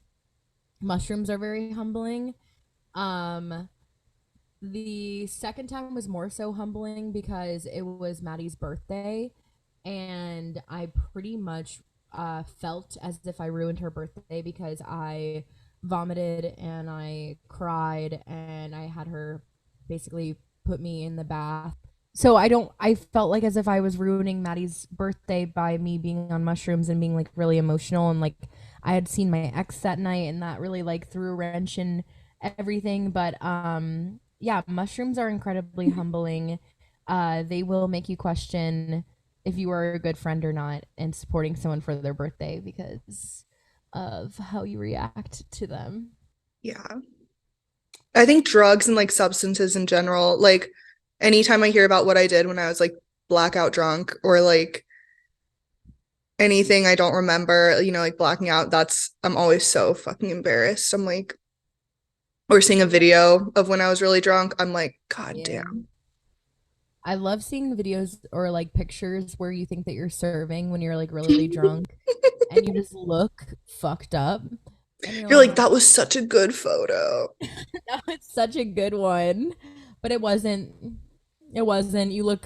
Mushrooms are very humbling. The second time was more so humbling because it was Maddie's birthday and I pretty much felt as if I ruined her birthday because I vomited and I cried and I had her basically put me in the bath. So I felt like as if I was ruining Maddie's birthday by me being on mushrooms and being like really emotional, and like I had seen my ex that night and that really like threw a wrench in everything. But yeah, mushrooms are incredibly humbling. They will make you question if you are a good friend or not and supporting someone for their birthday because of how you react to them. Yeah. I think drugs and like substances in general, like anytime I hear about what I did when I was like blackout drunk or like anything I don't remember, like blacking out, I'm always so fucking embarrassed. I'm like, or seeing a video of when I was really drunk, I'm like, God damn. I love seeing videos or like pictures where you think that you're serving when you're like really drunk and you just look fucked up. You're like, that was such a good photo. That was such a good one. But it wasn't. You look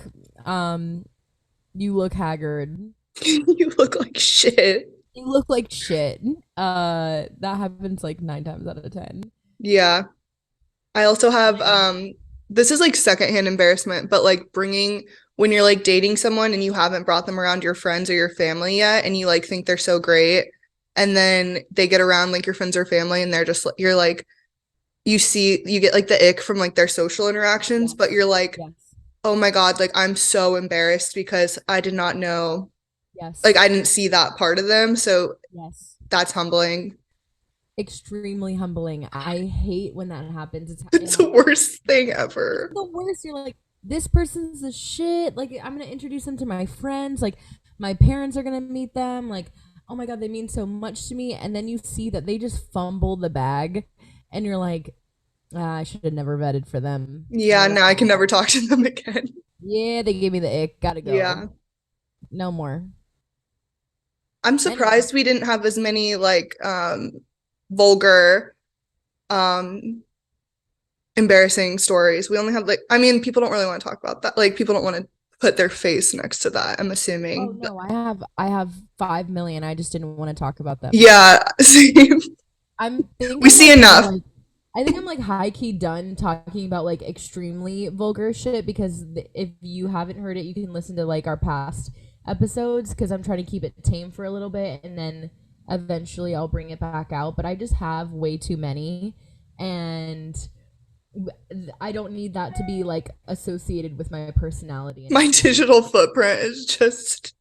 haggard. You look like shit. You look like shit. That happens like 9 times out of 10. Yeah. I also have this is like secondhand embarrassment, but like when you're like dating someone and you haven't brought them around your friends or your family yet and you like think they're so great and then they get around like your friends or family and they're just you're like you get like the ick from like their social interactions, but you're like, oh my God, like I'm so embarrassed because I did not know. Like I didn't see that part of them. So that's humbling. Extremely humbling. I hate when that happens. It's the worst thing ever. It's the worst. You're like, this person's the shit. Like I'm gonna introduce them to my friends. Like my parents are gonna meet them. Like, oh my God, they mean so much to me. And then you see that they just fumble the bag. And you're like, I should have never vetted for them. Yeah, now I can never talk to them again. Yeah, they gave me the ick. Gotta go. Yeah. No more. I'm surprised we didn't have as many like vulgar embarrassing stories. We only have like, I mean, people don't really want to talk about that. Like people don't want to put their face next to that, I'm assuming. Oh no, I have 5 million. I just didn't want to talk about them. Yeah, same. I'm thinking we see enough. I think I'm like high key done talking about like extremely vulgar shit because if you haven't heard it, you can listen to like our past episodes because I'm trying to keep it tame for a little bit and then eventually I'll bring it back out. But I just have way too many, and I don't need that to be like associated with my personality. My digital footprint is just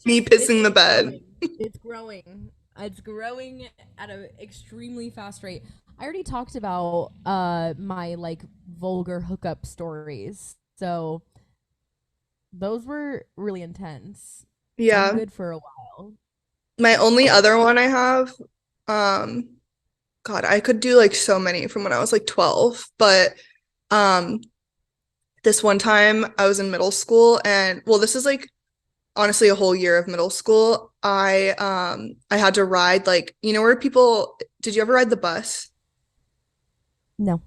me pissing the bed. It's growing. It's growing at an extremely fast rate. I already talked about my like vulgar hookup stories. So those were really intense. Yeah. I'm good for a while. My only other one I have, God, I could do like so many from when I was like 12, but this one time I was in middle school and well, this is like honestly a whole year of middle school. I had to ride like, you know where people, did you ever ride the bus? No.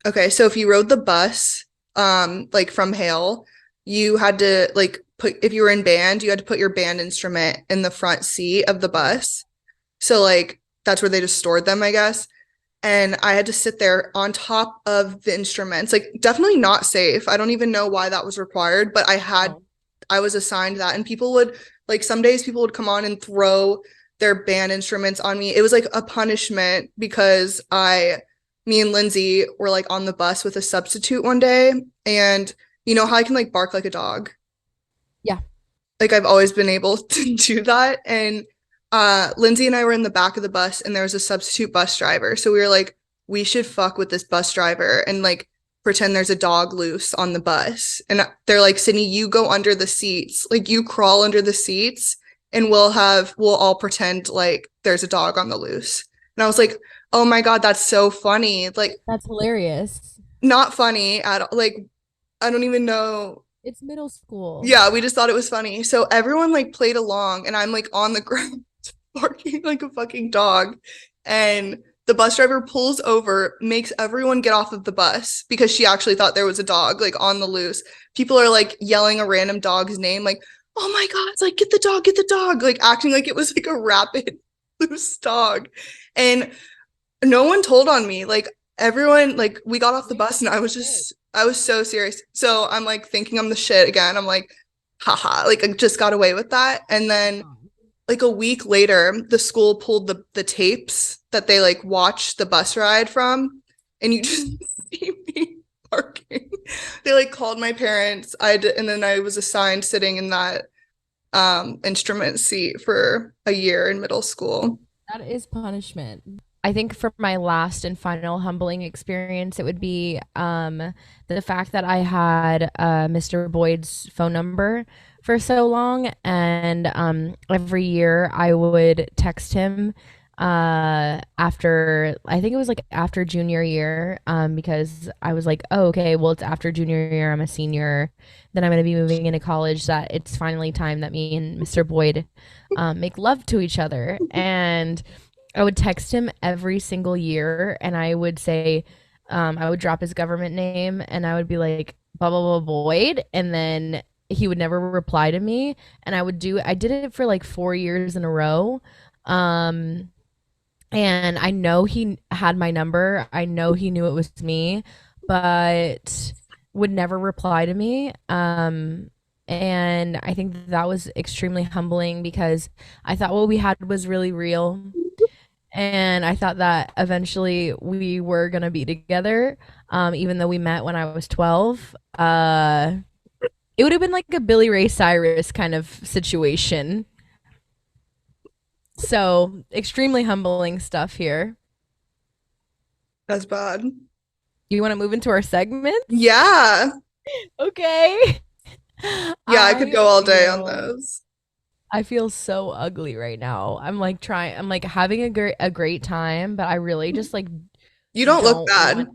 Okay, so if you rode the bus, like from Hale, you had to like put, if you were in band, you had to put your band instrument in the front seat of the bus. So like that's where they just stored them, I guess. And I had to sit there on top of the instruments, like definitely not safe. I don't even know why that was required, but I was assigned that. And people would like some days people would come on and throw their band instruments on me. It was like a punishment because me and Lindsay were like on the bus with a substitute one day, and you know how I can like bark like a dog? Yeah. Like I've always been able to do that. And Lindsay and I were in the back of the bus and there was a substitute bus driver. So we were like, we should fuck with this bus driver and like pretend there's a dog loose on the bus. And they're like, Sydney, you go under the seats, like you crawl under the seats and we'll all pretend like there's a dog on the loose. And I was like, oh my God, that's so funny. Like, that's hilarious. Not funny at all. Like, I don't even know. It's middle school. Yeah, we just thought it was funny. So everyone like played along and I'm like on the ground barking like a fucking dog. And the bus driver pulls over, makes everyone get off of the bus because she actually thought there was a dog like on the loose. People are like yelling a random dog's name, like, oh my God, it's like, get the dog, like acting like it was like a rabid loose dog. And no one told on me. Like everyone, like we got off the bus and I was so serious. So I'm like thinking I'm the shit again. I'm like, haha, like I just got away with that. And then like a week later, the school pulled the tapes that they like watched the bus ride from, and you just see me barking. They like called my parents. And then I was assigned sitting in that instrument seat for a year in middle school. That is punishment. I think for my last and final humbling experience, it would be the fact that I had Mr. Boyd's phone number for so long, and every year I would text him after, I think it was like after junior year, because I was like, oh, okay, well, it's after junior year, I'm a senior, then I'm going to be moving into college, that it's finally time that me and Mr. Boyd make love to each other. And I would text him every single year, and I would say, I would drop his government name, and I would be like, blah, blah, blah, Boyd, and then he would never reply to me, and I did it for like 4 years in a row, and I know he had my number, I know he knew it was me, but would never reply to me, and I think that was extremely humbling because I thought what we had was really real. And I thought that eventually we were going to be together, even though we met when I was 12. It would have been like a Billy Ray Cyrus kind of situation. So, extremely humbling stuff here. That's bad. You want to move into our segment? Yeah. Okay. Yeah, I could go all day on those. I feel so ugly right now. I'm like having a great time, but I really just like, you don't look bad.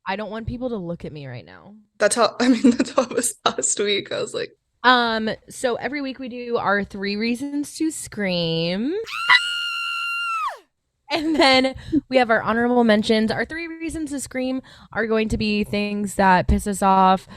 I don't want people to look at me right now. That's how it was last week. I was like, so every week we do our 3 reasons to scream. And then we have our honorable mentions. Our 3 reasons to scream are going to be things that piss us off,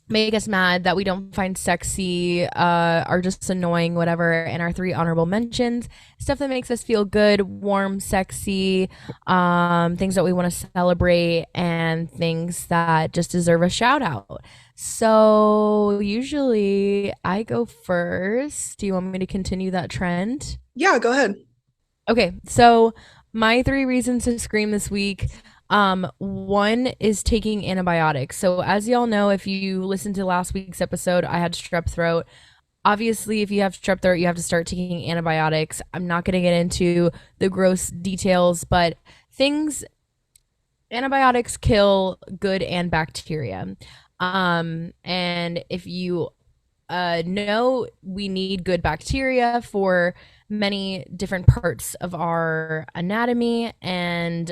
make us mad, that we don't find sexy, are just annoying, whatever. And our 3 honorable mentions: stuff that makes us feel good, warm, sexy, things that we want to celebrate, and things that just deserve a shout out. So usually I go first. Do you want me to continue that trend? Yeah, go ahead. Okay, so my 3 reasons to scream this week. One is taking antibiotics. So as y'all know, if you listened to last week's episode, I had strep throat. Obviously, if you have strep throat, you have to start taking antibiotics. I'm not going to get into the gross details, but antibiotics kill good and bacteria. And if you know, we need good bacteria for many different parts of our anatomy, and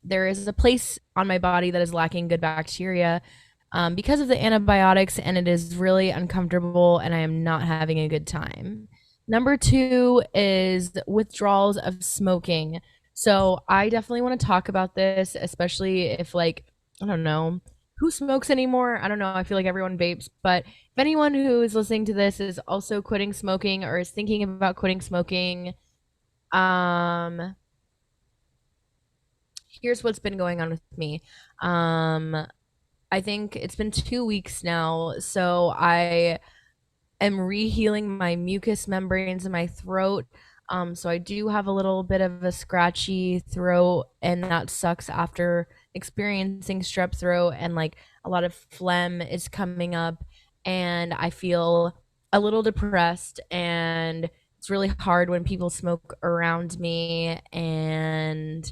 there is a place on my body that is lacking good bacteria because of the antibiotics, and it is really uncomfortable, and I am not having a good time. Number 2 is withdrawals of smoking. So I definitely want to talk about this, especially if, like, I don't know who smokes anymore. I don't know. I feel like everyone vapes, but if anyone who is listening to this is also quitting smoking or is thinking about quitting smoking, here's what's been going on with me. I think it's been 2 weeks now, so I am rehealing my mucous membranes in my throat. So I do have a little bit of a scratchy throat, and that sucks after experiencing strep throat, and like a lot of phlegm is coming up, and I feel a little depressed, and it's really hard when people smoke around me, and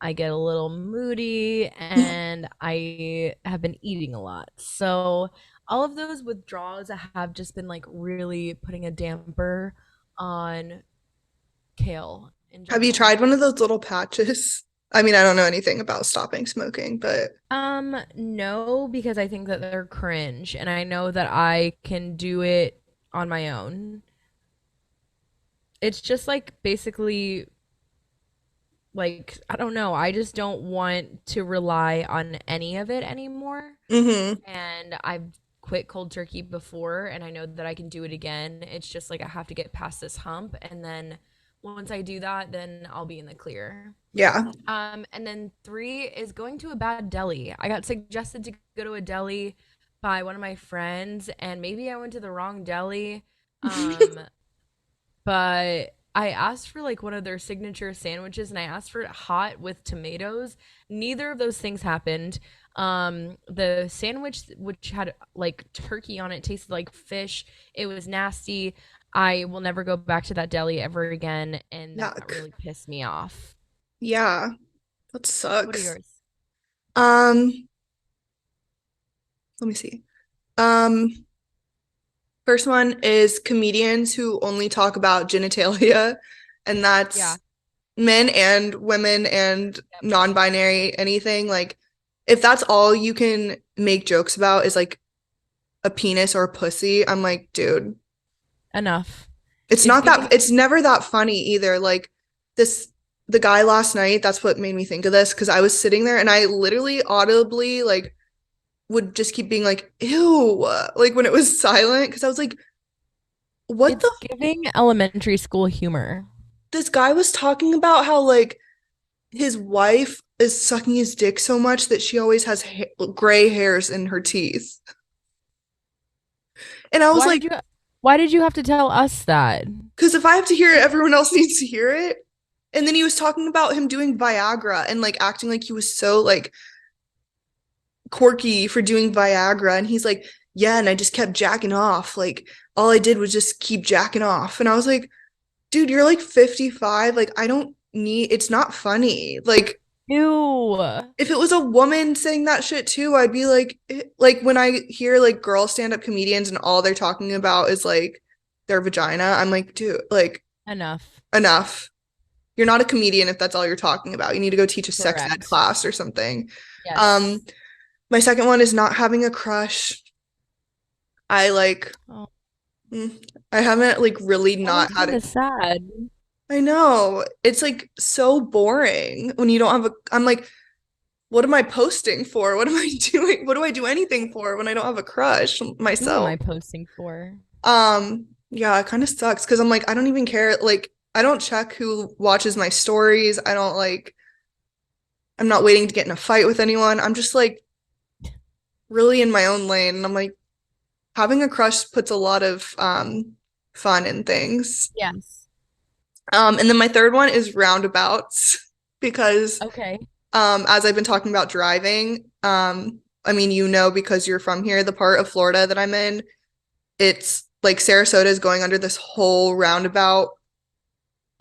I get a little moody, and I have been eating a lot. So all of those withdrawals have just been like really putting a damper on Kale in Have you general. tried one of those little patches? I mean, I don't know anything about stopping smoking, but No, because I think that they're cringe, and I know that I can do it on my own. It's just like basically, like, I don't know, I just don't want to rely on any of it anymore. And I've quit cold turkey before, and I know that I can do it again. It's just like I have to get past this hump, and then once I do that, then I'll be in the clear. yeah. And then 3 is going to a bad deli. I got suggested to go to a deli by one of my friends, and maybe I went to the wrong deli. But I asked for like one of their signature sandwiches, and I asked for it hot with tomatoes. Neither of those things happened. The sandwich, which had like turkey on it, tasted like fish. It was nasty. I will never go back to that deli ever again, and that Yuck. really pissed me off. Yeah, that What are sucks. yours? Um, let me see. First one is comedians who only talk about genitalia, and that's Yeah. men and women and non-binary anything. Like, if that's all you can make jokes about is like a penis or a pussy, I'm like, dude, Enough. it's It's not giving that, it's never that funny either. Like the guy last night, that's what made me think of this, because I was sitting there and I literally audibly like would just keep being like, ew, like when it was silent, because I was like, what it's the giving elementary school humor. this guy was talking about how like his wife is sucking his dick so much that she always has gray hairs in her teeth. And I was like, Why did you have to tell us that? because if I have to hear it, everyone else needs to hear it. And then he was talking about him doing Viagra and like acting like he was so like quirky for doing Viagra. And he's like, yeah, and I just kept jacking off. Like, all I did was just keep jacking off. And I was like, dude, you're like 55. Like, I don't need, it's not funny. Like, Ew. if it was a woman saying that shit too, I'd be like, like when I hear like girl stand-up comedians and all they're talking about is like their vagina, I'm like, dude, like Enough. You're not a comedian if that's all you're talking about. You need to go teach a sex ed Correct. class or something. Yes. My second one is not having a crush. I like, Oh. I haven't like really not had Kind of sad. I know. It's like so boring when you don't have a, I'm like, what am I posting for? What am I doing? What do I do anything for when I don't have a crush Who am myself? I posting for? Yeah, it kind of sucks because I'm like, I don't even care. Like, I don't check who watches my stories. I don't like, I'm not waiting to get in a fight with anyone. I'm just like really in my own lane. And I'm like, having a crush puts a lot of fun in things. Yes. And then my third one is roundabouts because Okay. as I've been talking about driving, I mean, you know, because you're from here, the part of Florida that I'm in, it's like Sarasota is going under this whole roundabout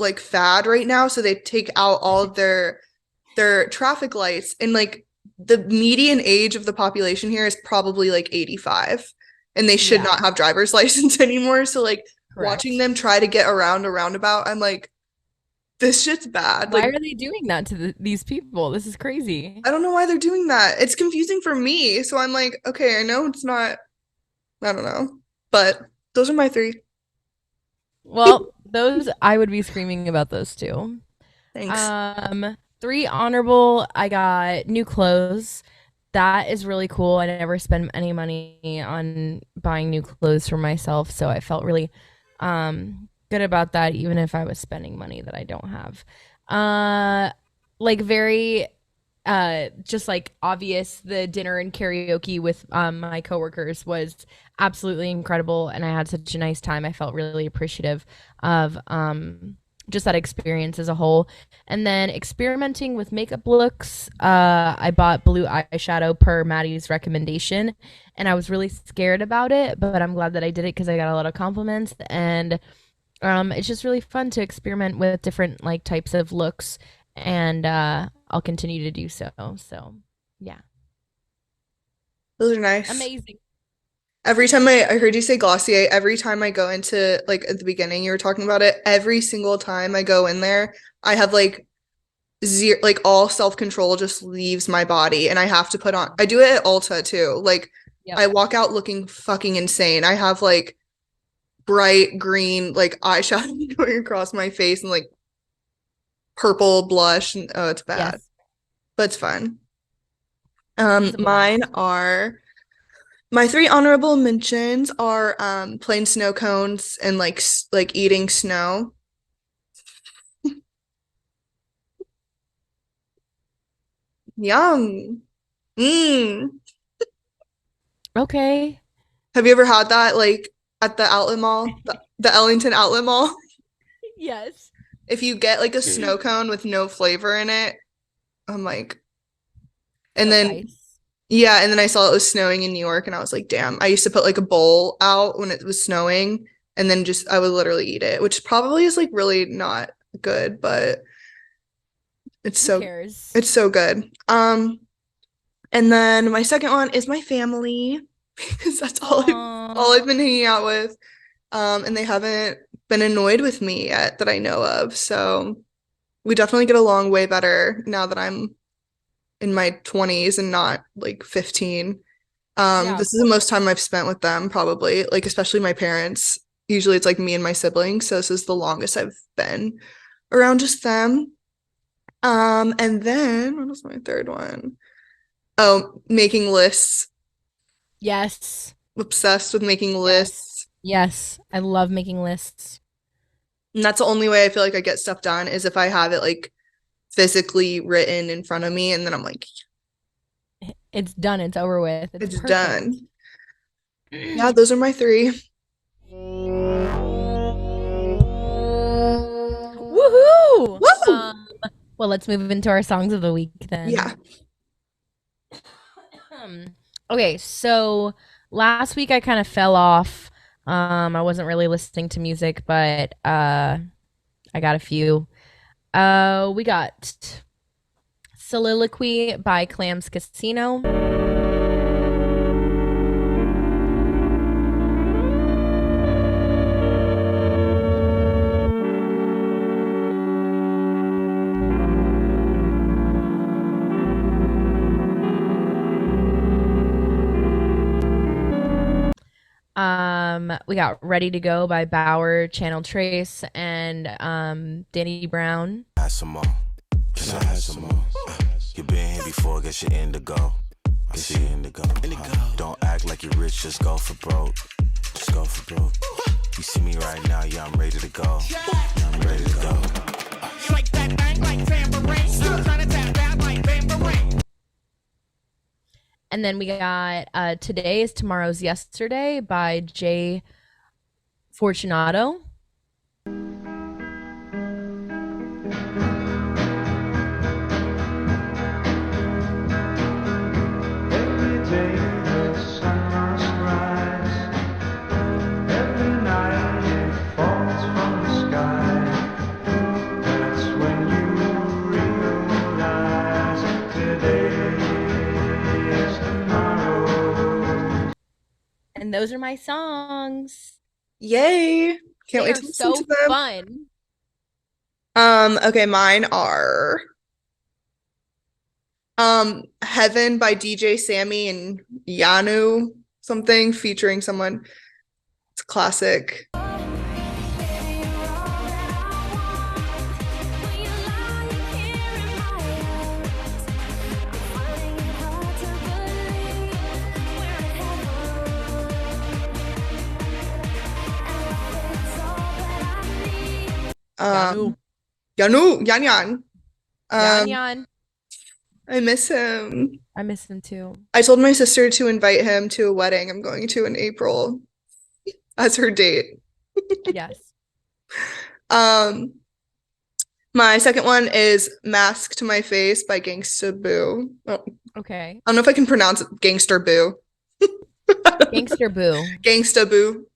like fad right now. So they take out all of their traffic lights, and like the median age of the population here is probably like 85, and they should Yeah. not have driver's license anymore. So like Correct. watching them try to get around a roundabout, I'm like, this shit's bad. Why Like, are they doing that to these people? This is crazy. I don't know why they're doing that. It's confusing for me. So I'm like, okay, I know it's not, I don't know. But those are my three. Well, those I would be screaming about those too. Thanks. 3 honorable. I got new clothes. That is really cool. I never spend any money on buying new clothes for myself, so I felt really good about that, even if I was spending money that I don't have. Like very just like obvious, the dinner and karaoke with my coworkers was absolutely incredible, and I had such a nice time. I felt really appreciative of just that experience as a whole. And then experimenting with makeup looks, I bought blue eyeshadow per Maddie's recommendation, and I was really scared about it, but I'm glad that I did it because I got a lot of compliments, and it's just really fun to experiment with different like types of looks, and I'll continue to do so. So yeah, Those are nice. amazing. Every time I heard you say Glossier, every time I go into like at the beginning, you were talking about it. Every single time I go in there, I have like zero, like all self-control just leaves my body, and I have to put on. I do it at Ulta too. Like Yep. I walk out looking fucking insane. I have like bright green like eyeshadow going across my face and like purple blush, and oh, it's bad, Yes. but it's fun. It's a blast. Mine are. My 3 honorable mentions are plain snow cones and like eating snow. Yum. Mm. Okay. Have you ever had that like at the outlet mall, the Ellington outlet mall? Yes. If you get like a snow cone with no flavor in it, I'm like, and So then nice. yeah, and then I saw it was snowing in New York, and I was like, damn. I used to put like a bowl out when it was snowing, and then just I would literally eat it, which probably is like really not good, but it's Who so cares? it's so good. And then my second one is my family because that's all I've been hanging out with. And they haven't been annoyed with me yet that I know of. So we definitely get along way better now that I'm in my 20s and not like 15. Yeah, This is the most time I've spent with them, probably, like especially my parents. Usually it's like me and my siblings, so this is the longest I've been around just them. And then what was my third one? Oh, making lists. Yes. Obsessed with making lists. Yes. I love making lists. And that's the only way I feel like I get stuff done is if I have it like physically written in front of me, and then I'm like, It's done. It's over with. it's perfect. done. Yeah, those are my 3. Woohoo! Woo! Well, let's move into our songs of the week then. Yeah. Okay, so last week I kind of fell off. I wasn't really listening to music, but I got a few. We got Soliloquy by Clams Casino. We got Ready to Go by Bauer, Channel Trace, and Danny Brown. Some more. Can I have some more? You been here before, guess you're indigo. Guess you're indigo. Don't act like you're rich, just go for broke. Just go for broke. You see me right now, yeah, I'm ready to go. Yeah, I'm ready to go. Like that bang, like tambourine. Still trying to tap out like bambourine. And then we got Today is Tomorrow's Yesterday by Jay Fortunato. And those are my songs. Yay. Can't wait They to are listen so to them. fun. Okay, mine are Heaven by DJ Sammy and Yanu something featuring someone. It's a classic. Yanu, Yan Yan. Yan Yan. I miss him. I miss him too. I told my sister to invite him to a wedding I'm going to in April as her date. Yes. My second one is Mask to My Face by Gangsta Boo. Oh, Okay. I don't know if I can pronounce it. Gangster Boo. Gangster Boo. Gangsta Boo.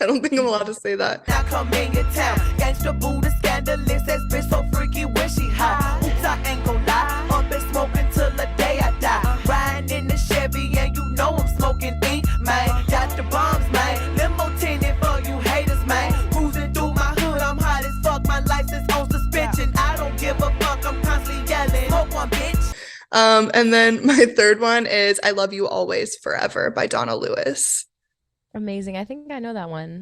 I don't think I'm allowed to say that. Now come in your town. Gangsta boo, the scandalous. That bitch so freaky when she hot. Oops, I ain't gon' lie. Up and smoking till the day I die. Riding in the Chevy and you know I'm smoking ink, man. Got the bombs, man. Limo tinted for you haters, man. Cruising through my hood, I'm hot as fuck. My license on suspension. I don't give a fuck. I'm constantly yelling. Smoke one, bitch. And then my third one is I Love You Always Forever by Donna Lewis. Amazing. I think I know that one.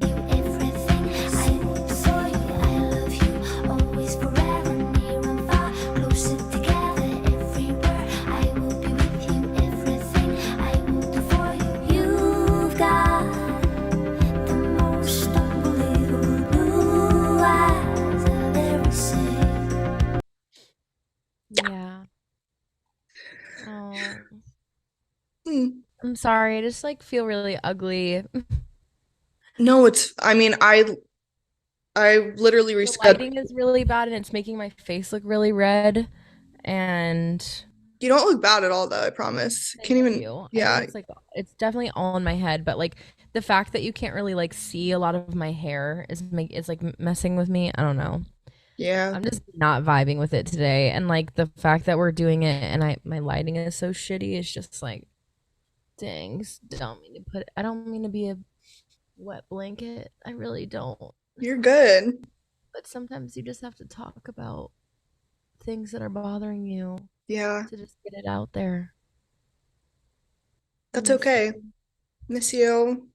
Yeah. Oh. I'm sorry. I just like feel really ugly. No, I mean, I literally The rescheduled. lighting is really bad and it's making my face look really red. And You don't look bad at all, though, I promise. Can't thank even, you. yeah. It's definitely all in my head, but like the fact that you can't really like see a lot of my hair is like messing with me. I don't know. Yeah. I'm just not vibing with it today. And like the fact that we're doing it and my lighting is so shitty is just like, dang, I don't mean to be a wet blanket. I really don't. You're good. But sometimes you just have to talk about things that are bothering you Yeah. to just get it out there. That's Miss okay. you. Miss you.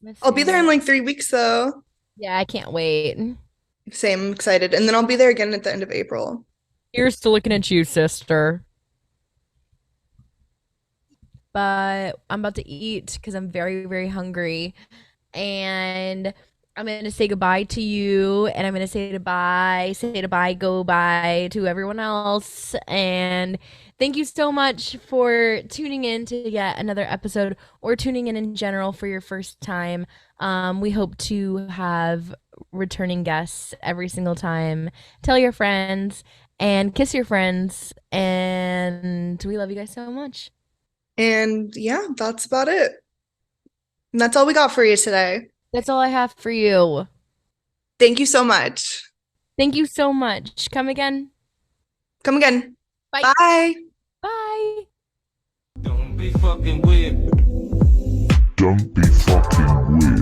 Miss I'll be there in you. like 3 weeks, though. Yeah, I can't wait. Same, I'm excited. And then I'll be there again at the end of April. Here's to looking at you, sister. But I'm about to eat because I'm very, very hungry. And I'm going to say goodbye to you. And I'm going to say goodbye, go bye to everyone else. And thank you so much for tuning in to yet another episode or tuning in general for your first time. We hope to have returning guests every single time. Tell your friends and kiss your friends. And we love you guys so much. And yeah, that's about it. And that's all we got for you today. That's all I have for you. Thank you so much. Thank you so much. Come again. Come again. Bye. Bye. Bye. Don't be fucking weird. Don't be fucking weird.